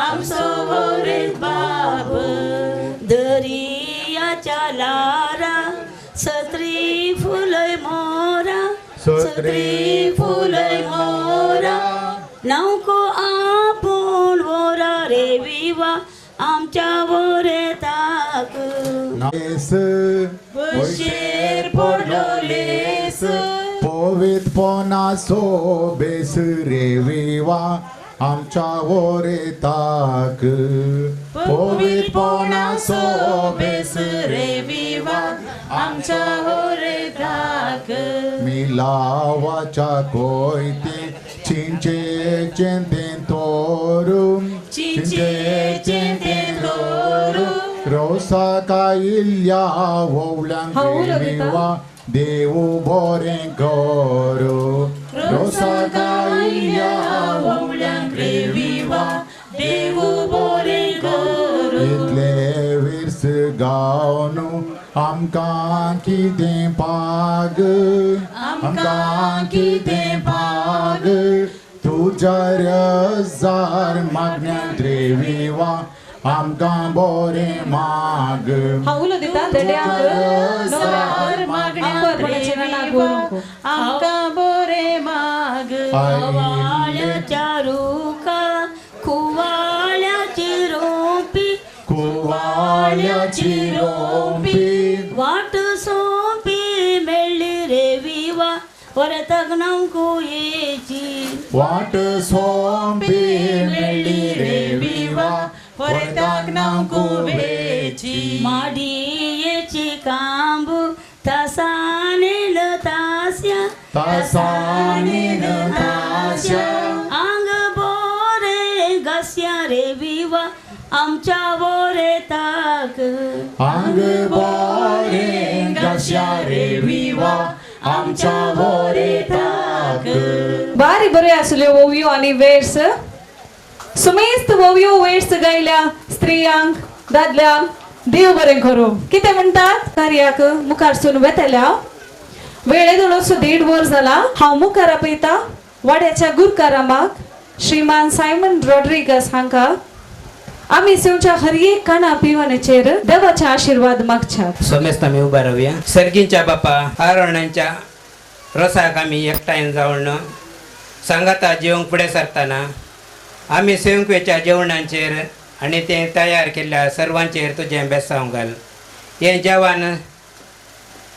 Speaker 11: आमचो वरेत बाबू दर्याच्या लारा सत्री फुलय मोरा सत्री फुलय मोरा नौको आपूण वोरा रे विवा आमच्या वरेताक
Speaker 12: लेस
Speaker 11: शेर पडलो लेस
Speaker 12: पोवीत पोनासो बेस रे विवा आमच्या वरेताक पोवीत पोनासो बेस रे विवा
Speaker 7: आमच्या वरेताक
Speaker 12: मिलावाच्या कोयते चिंचे चेंतेन तोरून चिंचे चेंतेन तोरून रोसा कायिल्ल्या वोवल्यांक विवा देवू बोरें करू रोसा कायिल्ल्या वोवल्यांक विवा देवू बोरें करू इतले विर्स गावनू आमकां कितें पाग आमकां कितें पाग तुज्या रजार मागण्यांत रे विवा आमकां बोरें माग
Speaker 4: हाऊलो दिता देड्यांक
Speaker 7: आमकां बरे माग
Speaker 11: कुवाळ्याच्या रुखा कुवाळ्याची रोंपी
Speaker 12: कुवाळ्याची रोंपी
Speaker 11: वाट सोंपी मेळ्ळी रे विवा वरताक नौकुयेची
Speaker 12: वाट सोंपी मेळ्ळी रे विवा वरताक नौकुयेची
Speaker 11: माडियेची कांबू तासानील तास्या
Speaker 12: तासानील तास्या
Speaker 11: आंग बोरे घस्या रे विवा आमच्या वरेताक
Speaker 12: आंग बोरे घस्या रे विवा आमच्या वरेताक
Speaker 4: बारी बरे आसल्यो वोवयो आनी वेर्स सुमेस्त वोवयो वेर्स गायल्या स्त्रियांक दादल्यांक देव बरें करूं कितें म्हणटात कार्याक मुखार सून वेतल्या वेळे दोळोसो 1.5 वर जाला हांव मुखार आपयता वाड्याच्या गुरकारामाक श्रीमान सायमन रॉड्रिगस हांकां आमी सेवच्या हर एक काना पिवणेचेर देवाचे आशीर्वाद मागतात
Speaker 6: सोमेस्त आमी उबा रावया सर्गींच्या बापा आरोणांच्या रसाक आमी एकठांय जावन सांगाता जेवंक फुडें सरतना आमी सेवंकेच्या जेवणांचेर आनी तें तयार केल्ल्या सर्वांचेर तुजें बेसांव घाल हें जेवण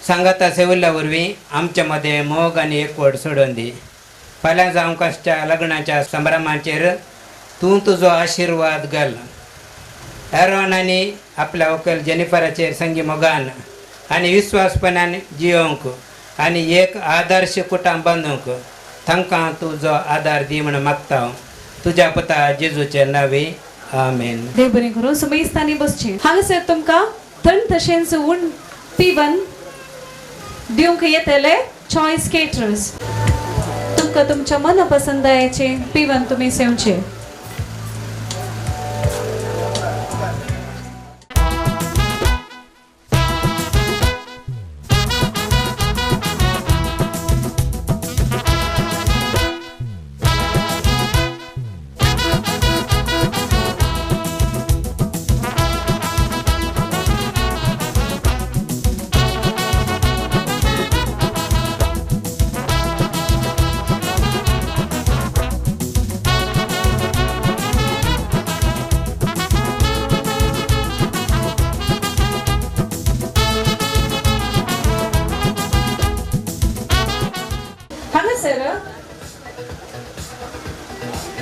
Speaker 6: सांगाता सेविल्ल्या वरवीं आमचे मदें मोग आनी एकवट सोडून दी फाल्यां जावं कसच्या लग्नाच्या संभ्रमांचेर तूं तुजो आशिर्वाद घाल एरोन आनी आपल्या व्हंकल जेनिफराचेर संगी मोगान आनी विस्वासपणान जियोंक आनी एक आदर्श कुटुंब बांदूंक तांकां तुजो आदार दी म्हण मागता हांव तुज्या पुता जेजूचे नांवी आमेन.
Speaker 4: देव बरें करूं सुमेस्तांनी बसचें हांगासर तुमकां थंड तशेंच उण पिवन दिवंक येतले चॉयस केटरर्स तुमकां तुमच्या मनपसंदायेचें पिवन तुमी सेवचें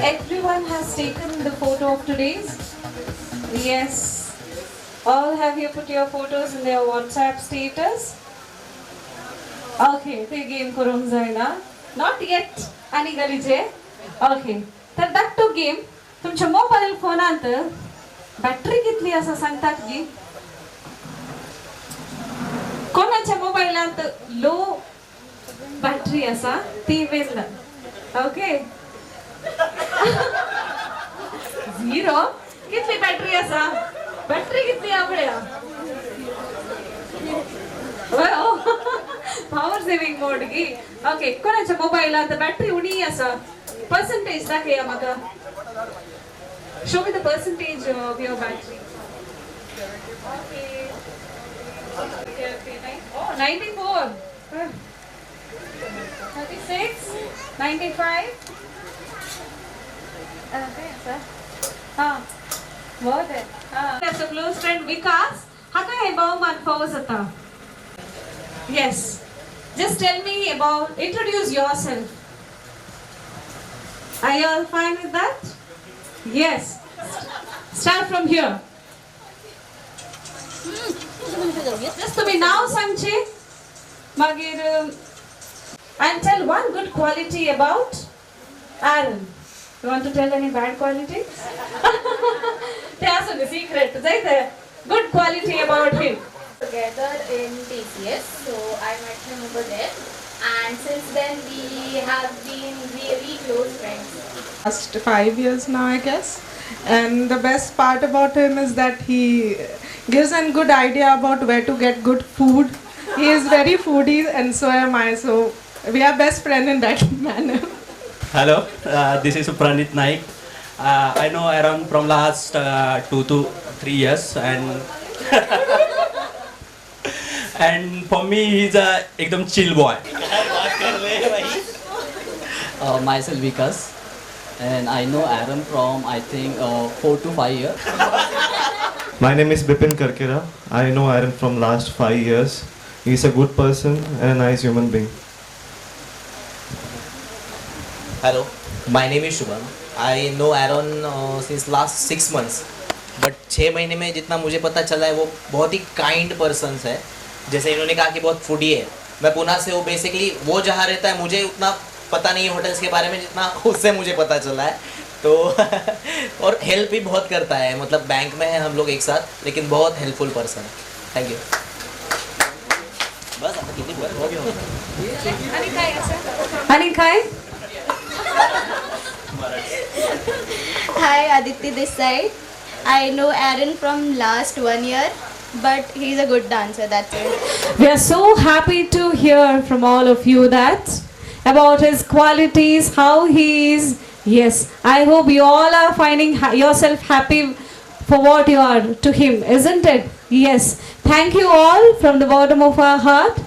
Speaker 4: Everyone has taken the photo of today's. Yes. All have you put your photos in their WhatsApp status? Okay, ते गेम करून जायना. Not yet. आणि गलीचे. Okay. तर that to game. तुमच्या मोबाईल फोनांत बॅटरी कितली असा सांगतात की कोणाच्या मोबाईलांत लो बॅटरी असा ती वेचला. ओके. 0 कितली बॅटरी असा बॅटरी कितली आपल्या पॉवर सेव्हिंग मोड की ओके कोणाच्या मोबाईलात बॅटरी उणी असा पर्सेंटेज दाखया म्हाका show me the percentage of your battery okay 94 36 95 okay sir हाँ बहुत है हाँ ऐसा क्लोज फ्रेंड विकास हाँ क्या है बहुमान फौज आता yes just tell me about introduce yourself are you all fine with that yes start from here just to be now सांगचे मागीर and tell one good quality about Aaron. You want to tell any bad quality? That's the secret. Good quality about him.
Speaker 3: Together in TCS, so I met him over there, and since then we have been really close friends.
Speaker 7: Last 5 years now, I guess. And the best part about him is that he gives a good idea about where to get good food. He is very foodie, and so am I. So we are best friends in that manner.
Speaker 13: Hello, this is Pranit Naik. I know Aaron from last 2 to 3 years, and for me he's a ekdam chill boy.
Speaker 14: Myself Vikas, and I know Aaron from I think 4 to 5 years.
Speaker 15: My name is Bipin Karkera. I know Aaron from last 5 years. He's a good person and a nice human being.
Speaker 16: Hello, my name is Shubham. I know Aaron since last 6 months. But 6 महीने में जितना मुझे पता चला है वो बहुत ही kind person है. जैसे इन्होंने कहा कि बहुत फूडी है. मैं पुणे से हूँ, बेसिकली वो जहाँ रहता है मुझे उतना पता नहीं है होटल्स के बारे में जितना उससे मुझे पता चला है. तो और हेल्प भी बहुत करता है. मतलब बैंक में है हम लोग एक साथ, लेकिन बहुत हेल्पफुल पर्सन है. Thank you. बस आता किती हो गया.
Speaker 4: आणि काय
Speaker 3: Hi, Aditi this side. I know Aaron from last 1 year, but he's a good dancer. That's it.
Speaker 4: we are so happy to hear from all of you that about his qualities, how he is. Yes, I hope you all are finding yourself happy for what you are to him, isn't it? Yes. Thank you all from the bottom of our heart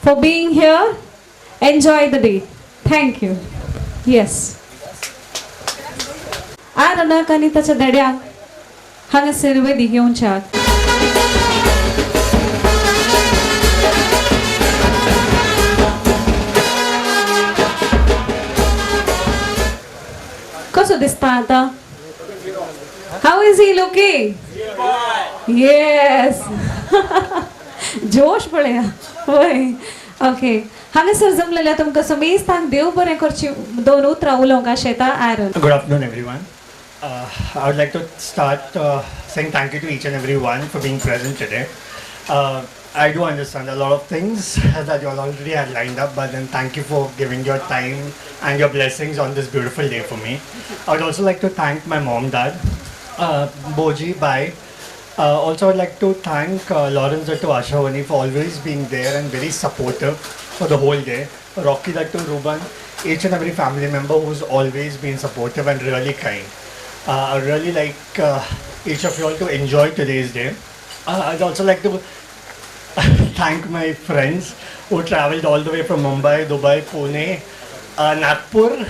Speaker 4: for being here. Enjoy the day. Thank you. Yes. Aaron आणि त्याच्या धड्याक हांगासर वेदी घेवच्याक कसो दिसता आता हाउ is he looking yes जोश पळया होय ओके हांगासर जमलेल्या तुमकां समेस्तांक देव बरें करची 2 उतरां उलोवंक आशेता Aaron.
Speaker 17: Good afternoon, everyone. I would like to start saying thank you to each and every one for being present today. I do understand a lot of things that you all already had lined up, but then thank you for giving your time and your blessings on this beautiful day for me. I would also like to thank my mom, dad, Boji, Bai. Also, I'd like to thank Lawrence Dattu Ashavani for always being there and very supportive for the whole day. Rocky Dattu, Ruban, each and every family member who's always been supportive and really kind. I really like each of you all to enjoy today's day. I'd also like to thank my friends who traveled all the way from Mumbai, Dubai, Pune, Nagpur.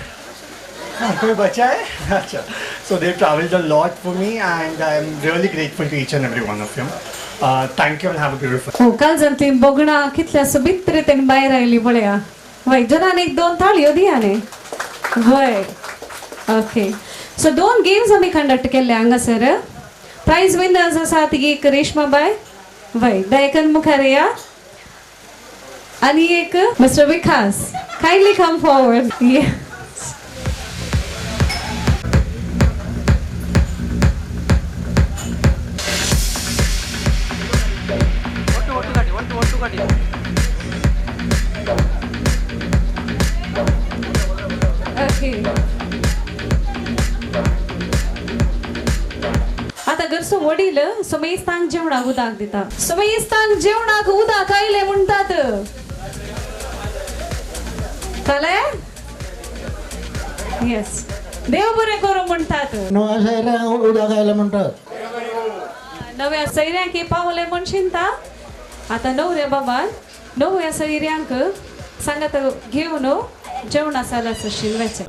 Speaker 17: कोई बचा है? अच्छा. So they've traveled a lot for me, and I'm really grateful to each and every one of you. Thank you and have a beautiful.
Speaker 4: हो काल जंती बगणा कितल्या सुबित्रितेन भायर oily पळया. वय जनान 1-2 ताळयो दियाने. वय. ओके. सो 2 गेम्स आमी कंडक्ट केल्ले हांगासर. प्राइज विनर्स आसात एक रेशमाबाई. वय दयकन मुखार या. आणि एक mister Vikas. Kindly come forward. आता घर सो वडील सुमेस्तांक जेवणाक उदक दिता. सुमेस्तांक जेवणाक उदक आयले म्हणटात. कळ्ळे? येस. देव बरें करूं म्हणटात.
Speaker 5: नव्या सैऱ्यांक उदक आयलें म्हणटात.
Speaker 4: नव्या सैऱ्यांक पावले म्हण शिंता. आता नवऱ्या बाबान नव्या सैऱ्यांक सांगात घेऊन जेवणा सालास शिलव्याचे.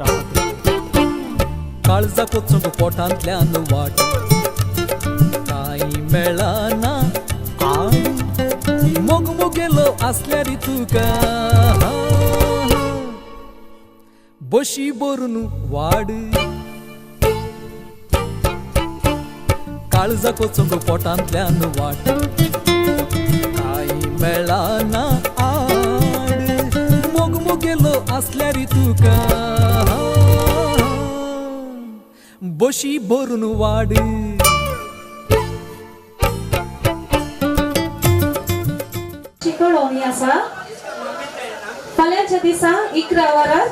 Speaker 10: काळजा कोचूंक पोटांतल्यान वाट कांय मेळना आड मोगमोगेलो आसल्यार तुका बशी भरून वाड काळजा कोचूंक पोटांतल्यान वाट कांय मेळना आड मोगमोगेलो आसल्यार तुका बशी भरून वाड.
Speaker 4: शिकवणी आसा फाल्यांच्या दिसा 11 वरार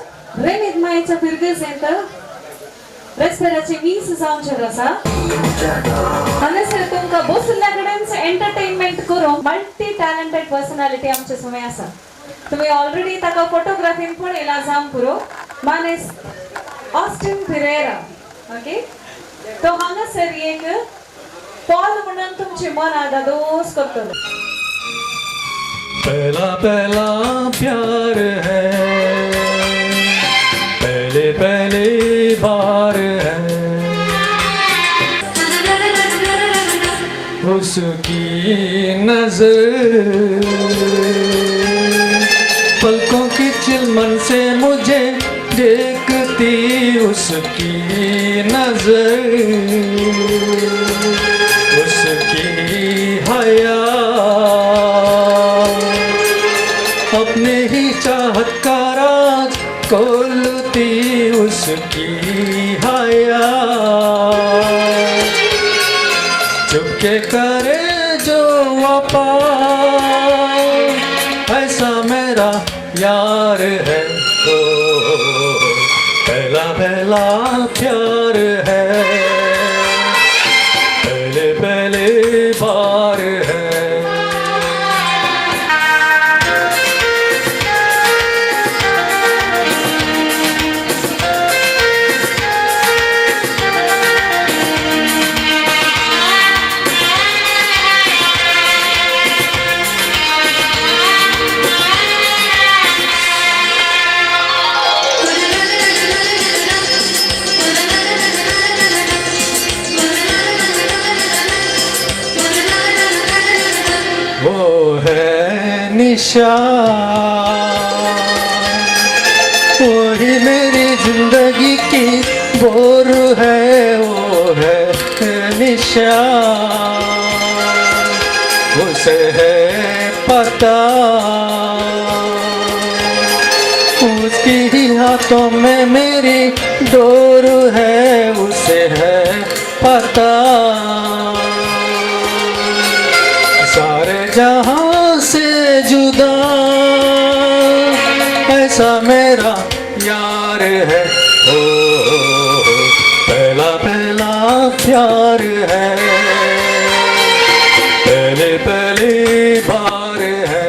Speaker 4: रेमीत मायेच्या पिरगेजेंत रेस्पेराचे 20 जावंचे आसा. हांगासर तुमकां बसल्या कडेन एंटरटेनमेंट करूंक मल्टी टॅलेंटेड पर्सनॅलिटी आमचे समोर आसा. तुम्ही ऑलरेडी ताका फोटोग्राफीन पळयला जावं पुरो. मानेस ऑस्टिन पिरेरा. ओके. तो हांगासर एक पॉल म्हणून तुमचे मन आदादोस करतलो.
Speaker 10: पहला पहला प्यार है पहले पहले बार है उसकी नजर पलकों की चिलमन से मुझे देखती उसकी नजर उसकी हया अपने ही चाहत का राज खोलती उसकी हया चुपके करे जो वफा ऐसा मेरा यार है. ओ पहला पहला प्यार है पहले पहले बार है. वो है निशान वही मेरी जिंदगी की बोर है. वो है निशान उसे है पता उसकी ही हाथों में मेरी डोर है. उसे है पता सारे जहां से जुदा ऐसा मेरा यार है. ओ पहला पहला प्यार है पहले पहली बार है.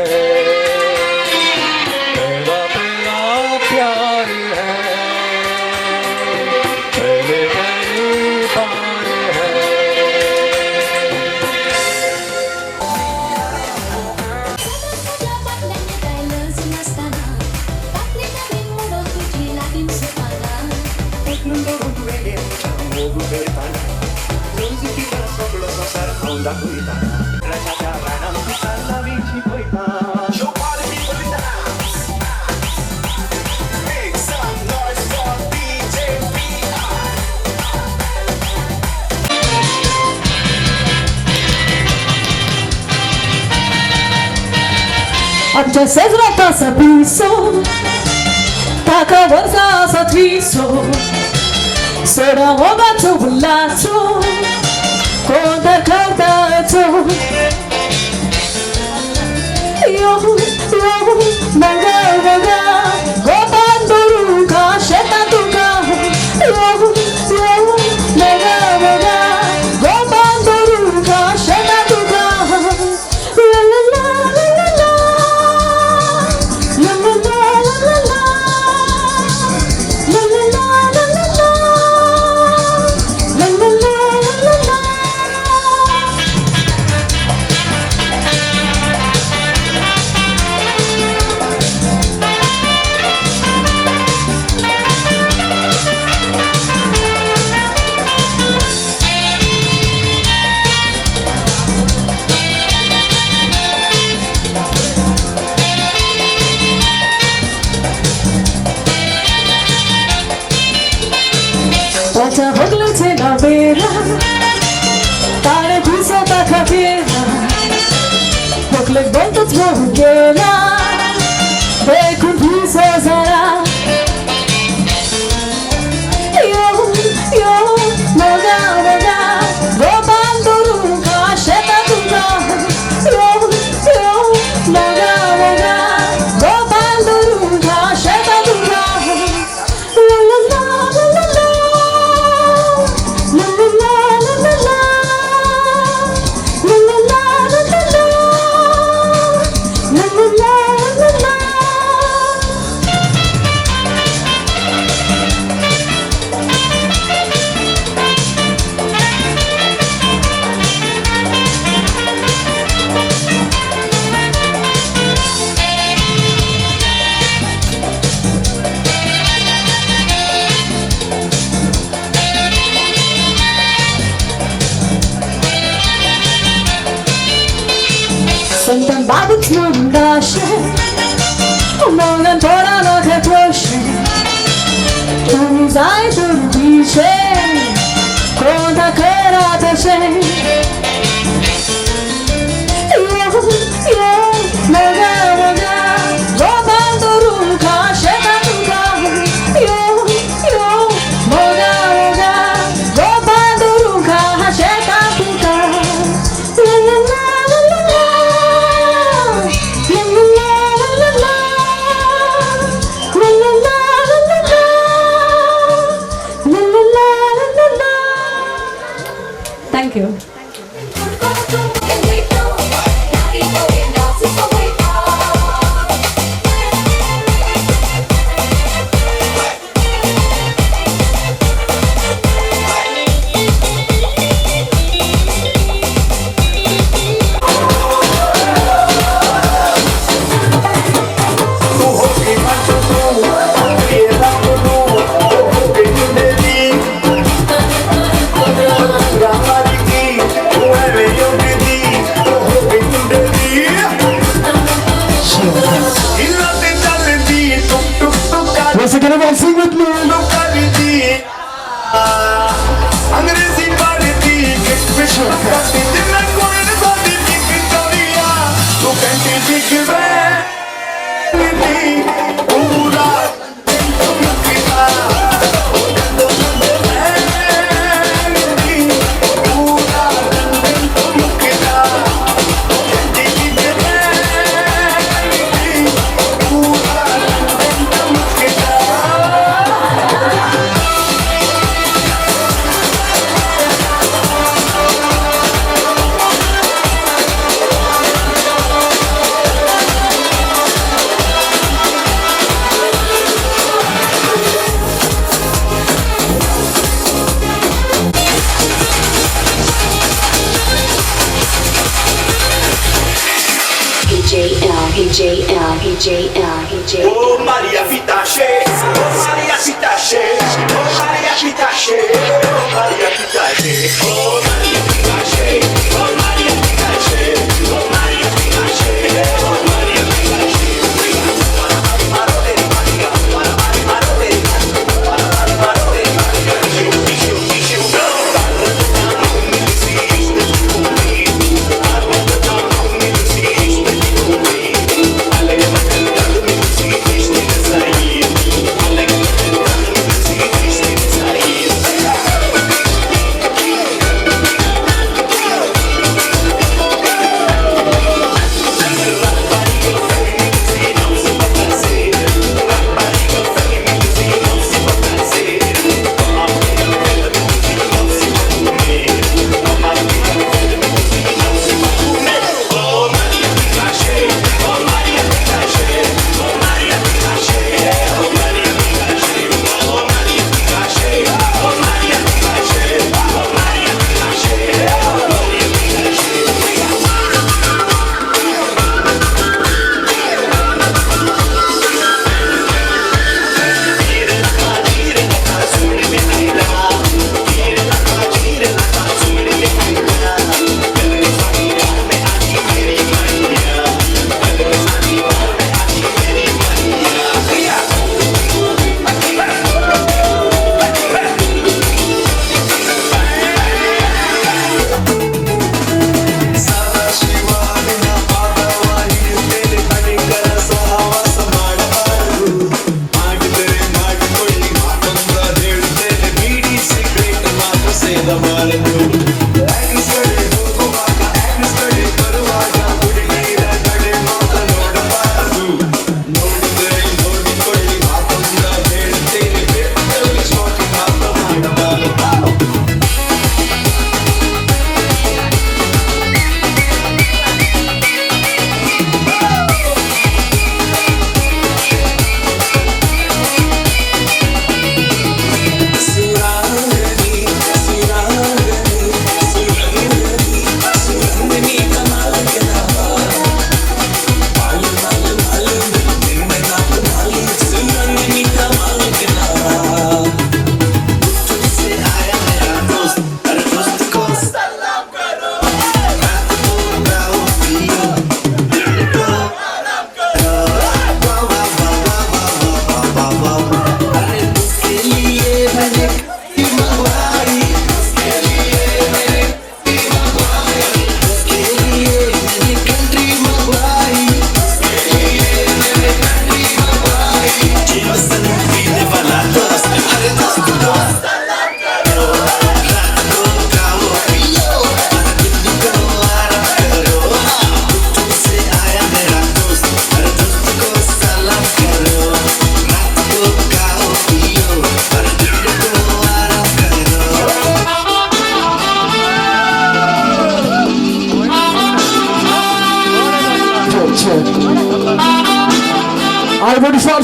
Speaker 10: पहला पहला प्यार है पहले पहली बार है.
Speaker 4: Antes zwrota zapiso, taka worza zatwiso, sera obacu bulacu, koda kaudacu. Yo, naga naga, gobanduruka, shetatuka. Yo, naga naga, gobanduruka. Public बोलतच म्हणून गेला देखून फिसा जरा यो यो मोगा मोगा गोपाल दुरू का शेता तुझा यो यो मोगा मोगा गोपाल दुरू का शेता तुझा ला ला ला ला ला ला ला ला ला ला Sunt în babuț mundașe Mă întora la te proșe Tu zai turbișe Conta căratășe Eu, moga, moga Gopal durun ca șeta tuga Eu, moga, moga Gopal durun ca șeta tuga La la la Thank you.
Speaker 10: Once again, everyone sing with me. अंग्रेजी पढ़ती विश्व का जितना कोई न साथी Victoria तो country big valley पूरा तुम कितना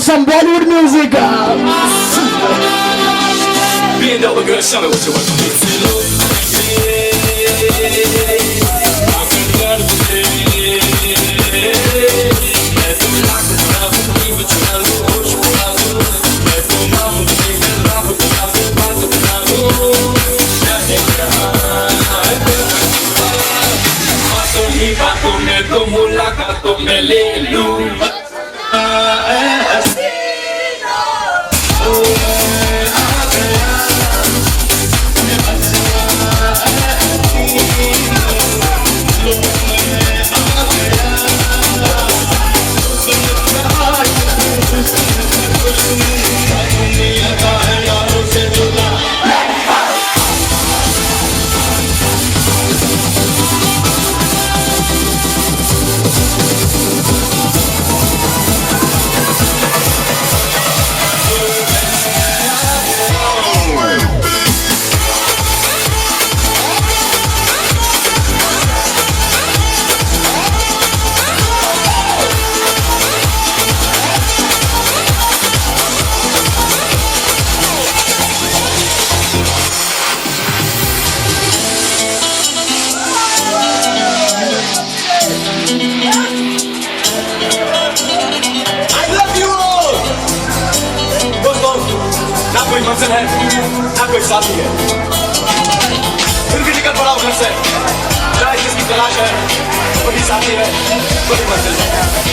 Speaker 5: want some Bollywood music?
Speaker 10: Bend over, girl, show me what you want from me. मुलाकातों में ले लूं मंजिल है ना कोई साथी है फिर भी निकल पड़ा घर से चाहे जिसकी तलाश है वही साथी है वही मंजिल है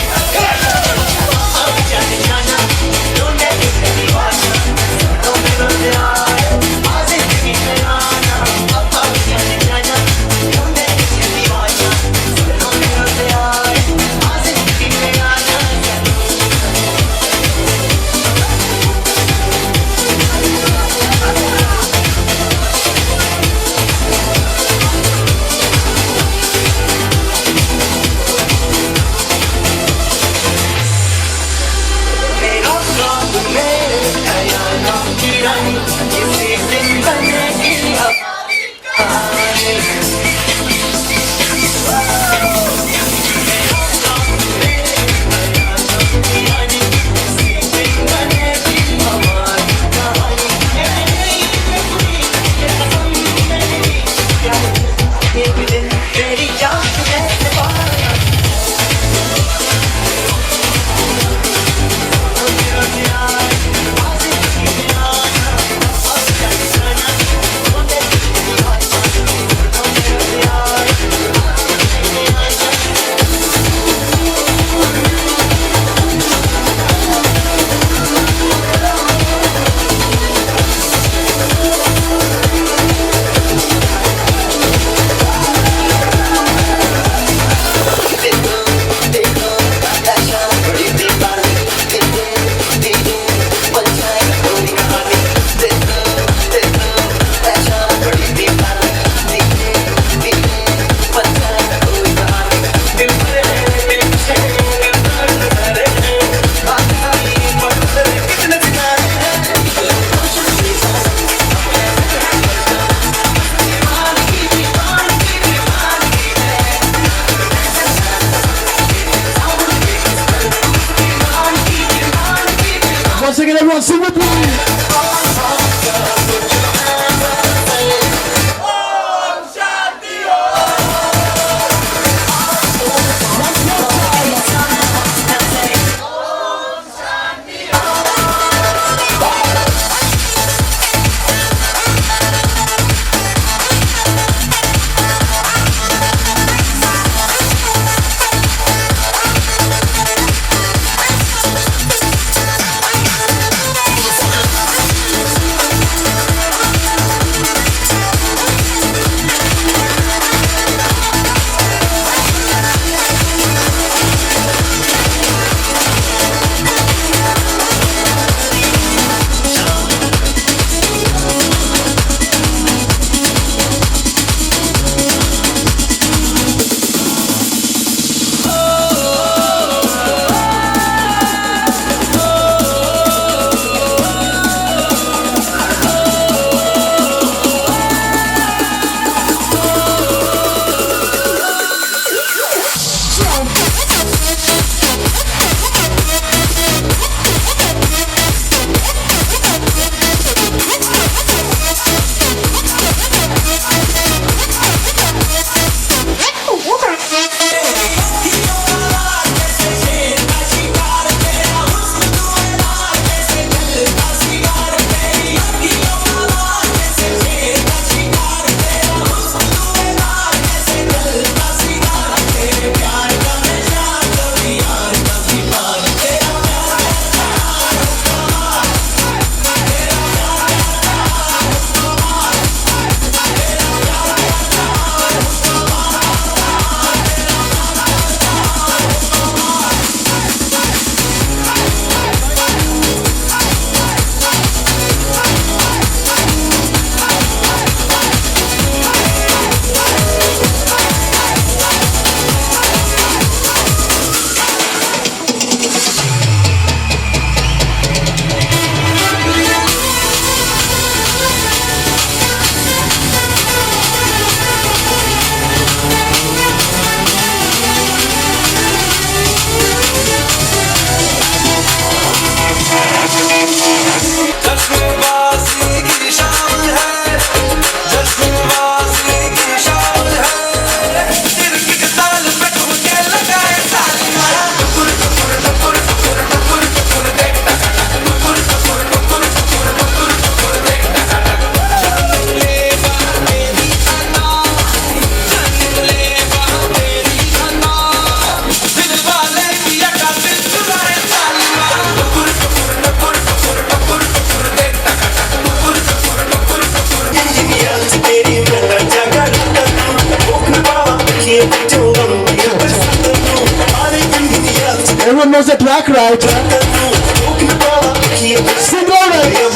Speaker 5: Once again, everyone, sing with me. Everyone knows the track, right? Sing louder.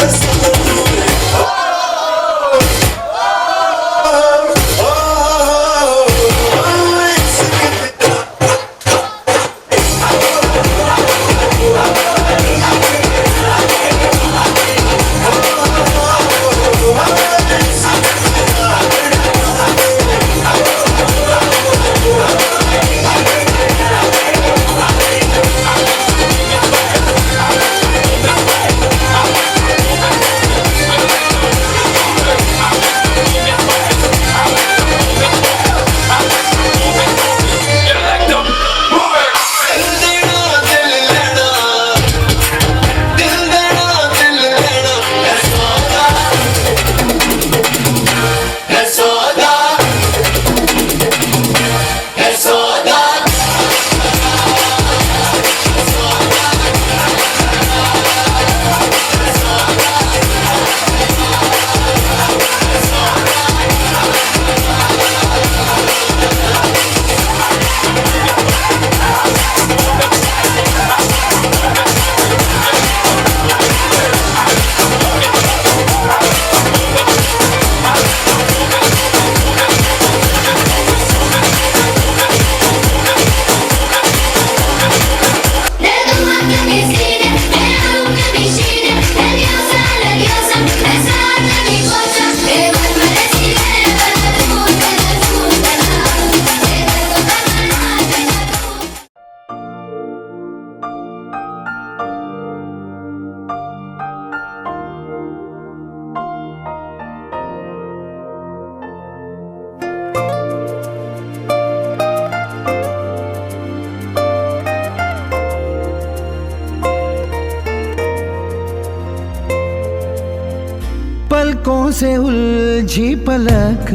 Speaker 18: पलकों से उलझी पलक,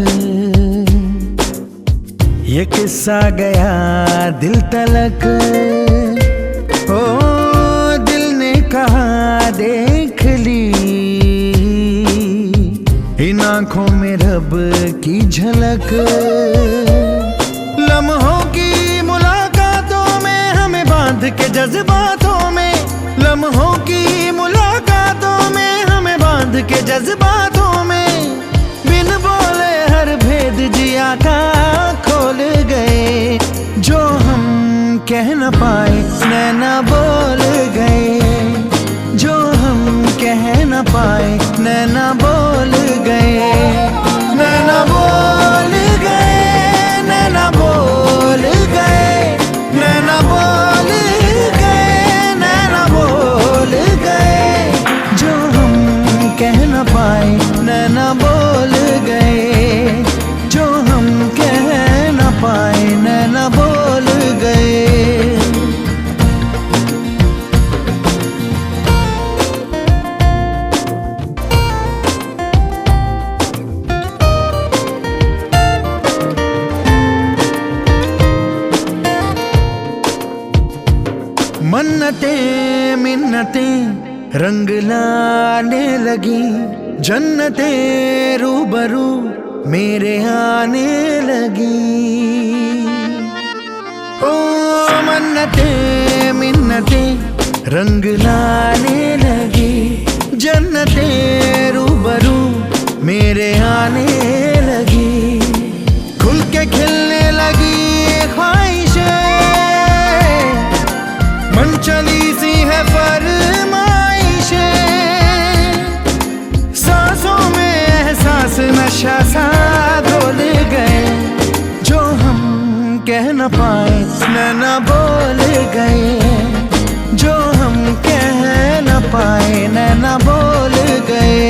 Speaker 18: ये किस्सा गया दिल तलक। ओ दिल ने कहा देख ली, इन आँखों में रब की झलक। लम्हों की मुलाकातों में हमें बांध के जज्बातों में, लम्हों की मुलाकातों में हमें बांध के जज्बातों में, बिन बोले हर भेद जिया का खोल गए। जो हम कह न पाए नैना बोल गए, जो हम कह न पाए नैना बोल गए। नैना बोल गए, नैना बोल गए, नैना बोल गए, नैना बोल गए। जो हम कह न पाए नैना बोल गए, जो हम कह न पाए नैना बोल गए। मन्नतें मिन्नतें रंग लाने लगी, जन्नतें रूबरू मेरे आने लगी। ओ मन्नतें मिन्नतें रंग लाने लगी, जन्नतें रूबरू मेरे आने लगी। खुल के खिलने लगी ख्वाहिशें, मन चली सी है फरमाइशें। सांसों में एहसास नशा सा घोल गए। जो हम कह न पाए नैना बोल गए, जो हम कह न पाए नैना बोल गए।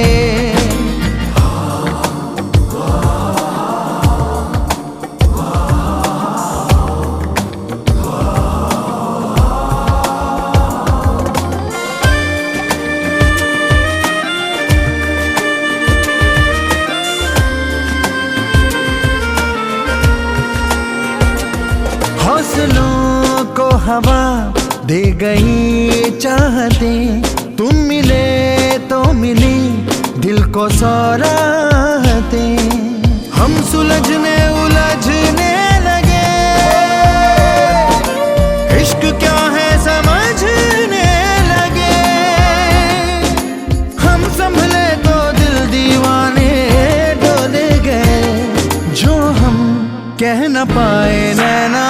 Speaker 18: हौसलों को हवा दे गई चाहते, तुम मिले तो मिली दिल को सौराहते। हम सुलझने उलझने लगे, इश्क क्या है समा कह न पाए नैना